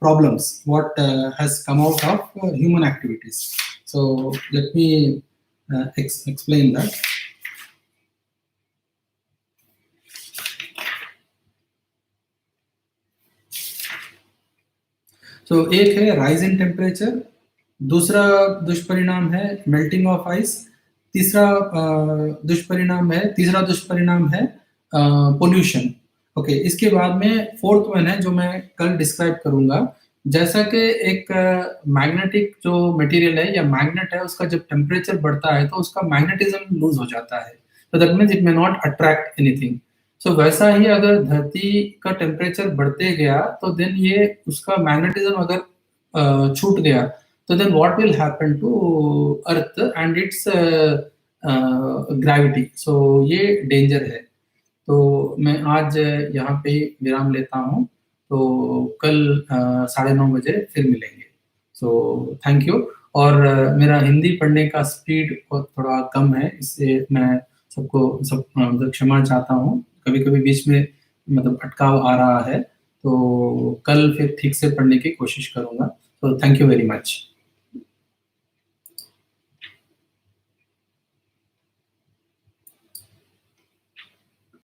problems what has come out of human activities. So let me explain that. So एक है rise in temperature, दूसरा दुष्परिणाम है melting of ice, तीसरा दुष्परिणाम है pollution। ओके, इसके बाद में 4th वन है जो मैं कल डिस्क्राइब करूंगा। जैसा कि एक मैग्नेटिक जो मटेरियल है या मैग्नेट है, उसका जब टेम्परेचर बढ़ता है तो उसका मैग्नेटिज्म लूज हो जाता है, तो that means it may not attract anything. So वैसा ही अगर धरती का टेम्परेचर बढ़ते गया तो देन ये उसका मैग्नेटिज्म अगर छूट गया तो then what will happen to earth and its gravity. So ये डेंजर है। तो मैं आज यहाँ पे विराम लेता हूँ, तो कल 9:30 बजे फिर मिलेंगे। So thank you. और मेरा हिंदी पढ़ने का स्पीड थोड़ा कम है, इससे मैं सबको क्षमा चाहता हूँ। कभी-कभी बीच में मतलब अटकाव आ रहा है, तो कल फिर ठीक से पढ़ने की कोशिश करूँगा। तो थैंक यू वेरी मच।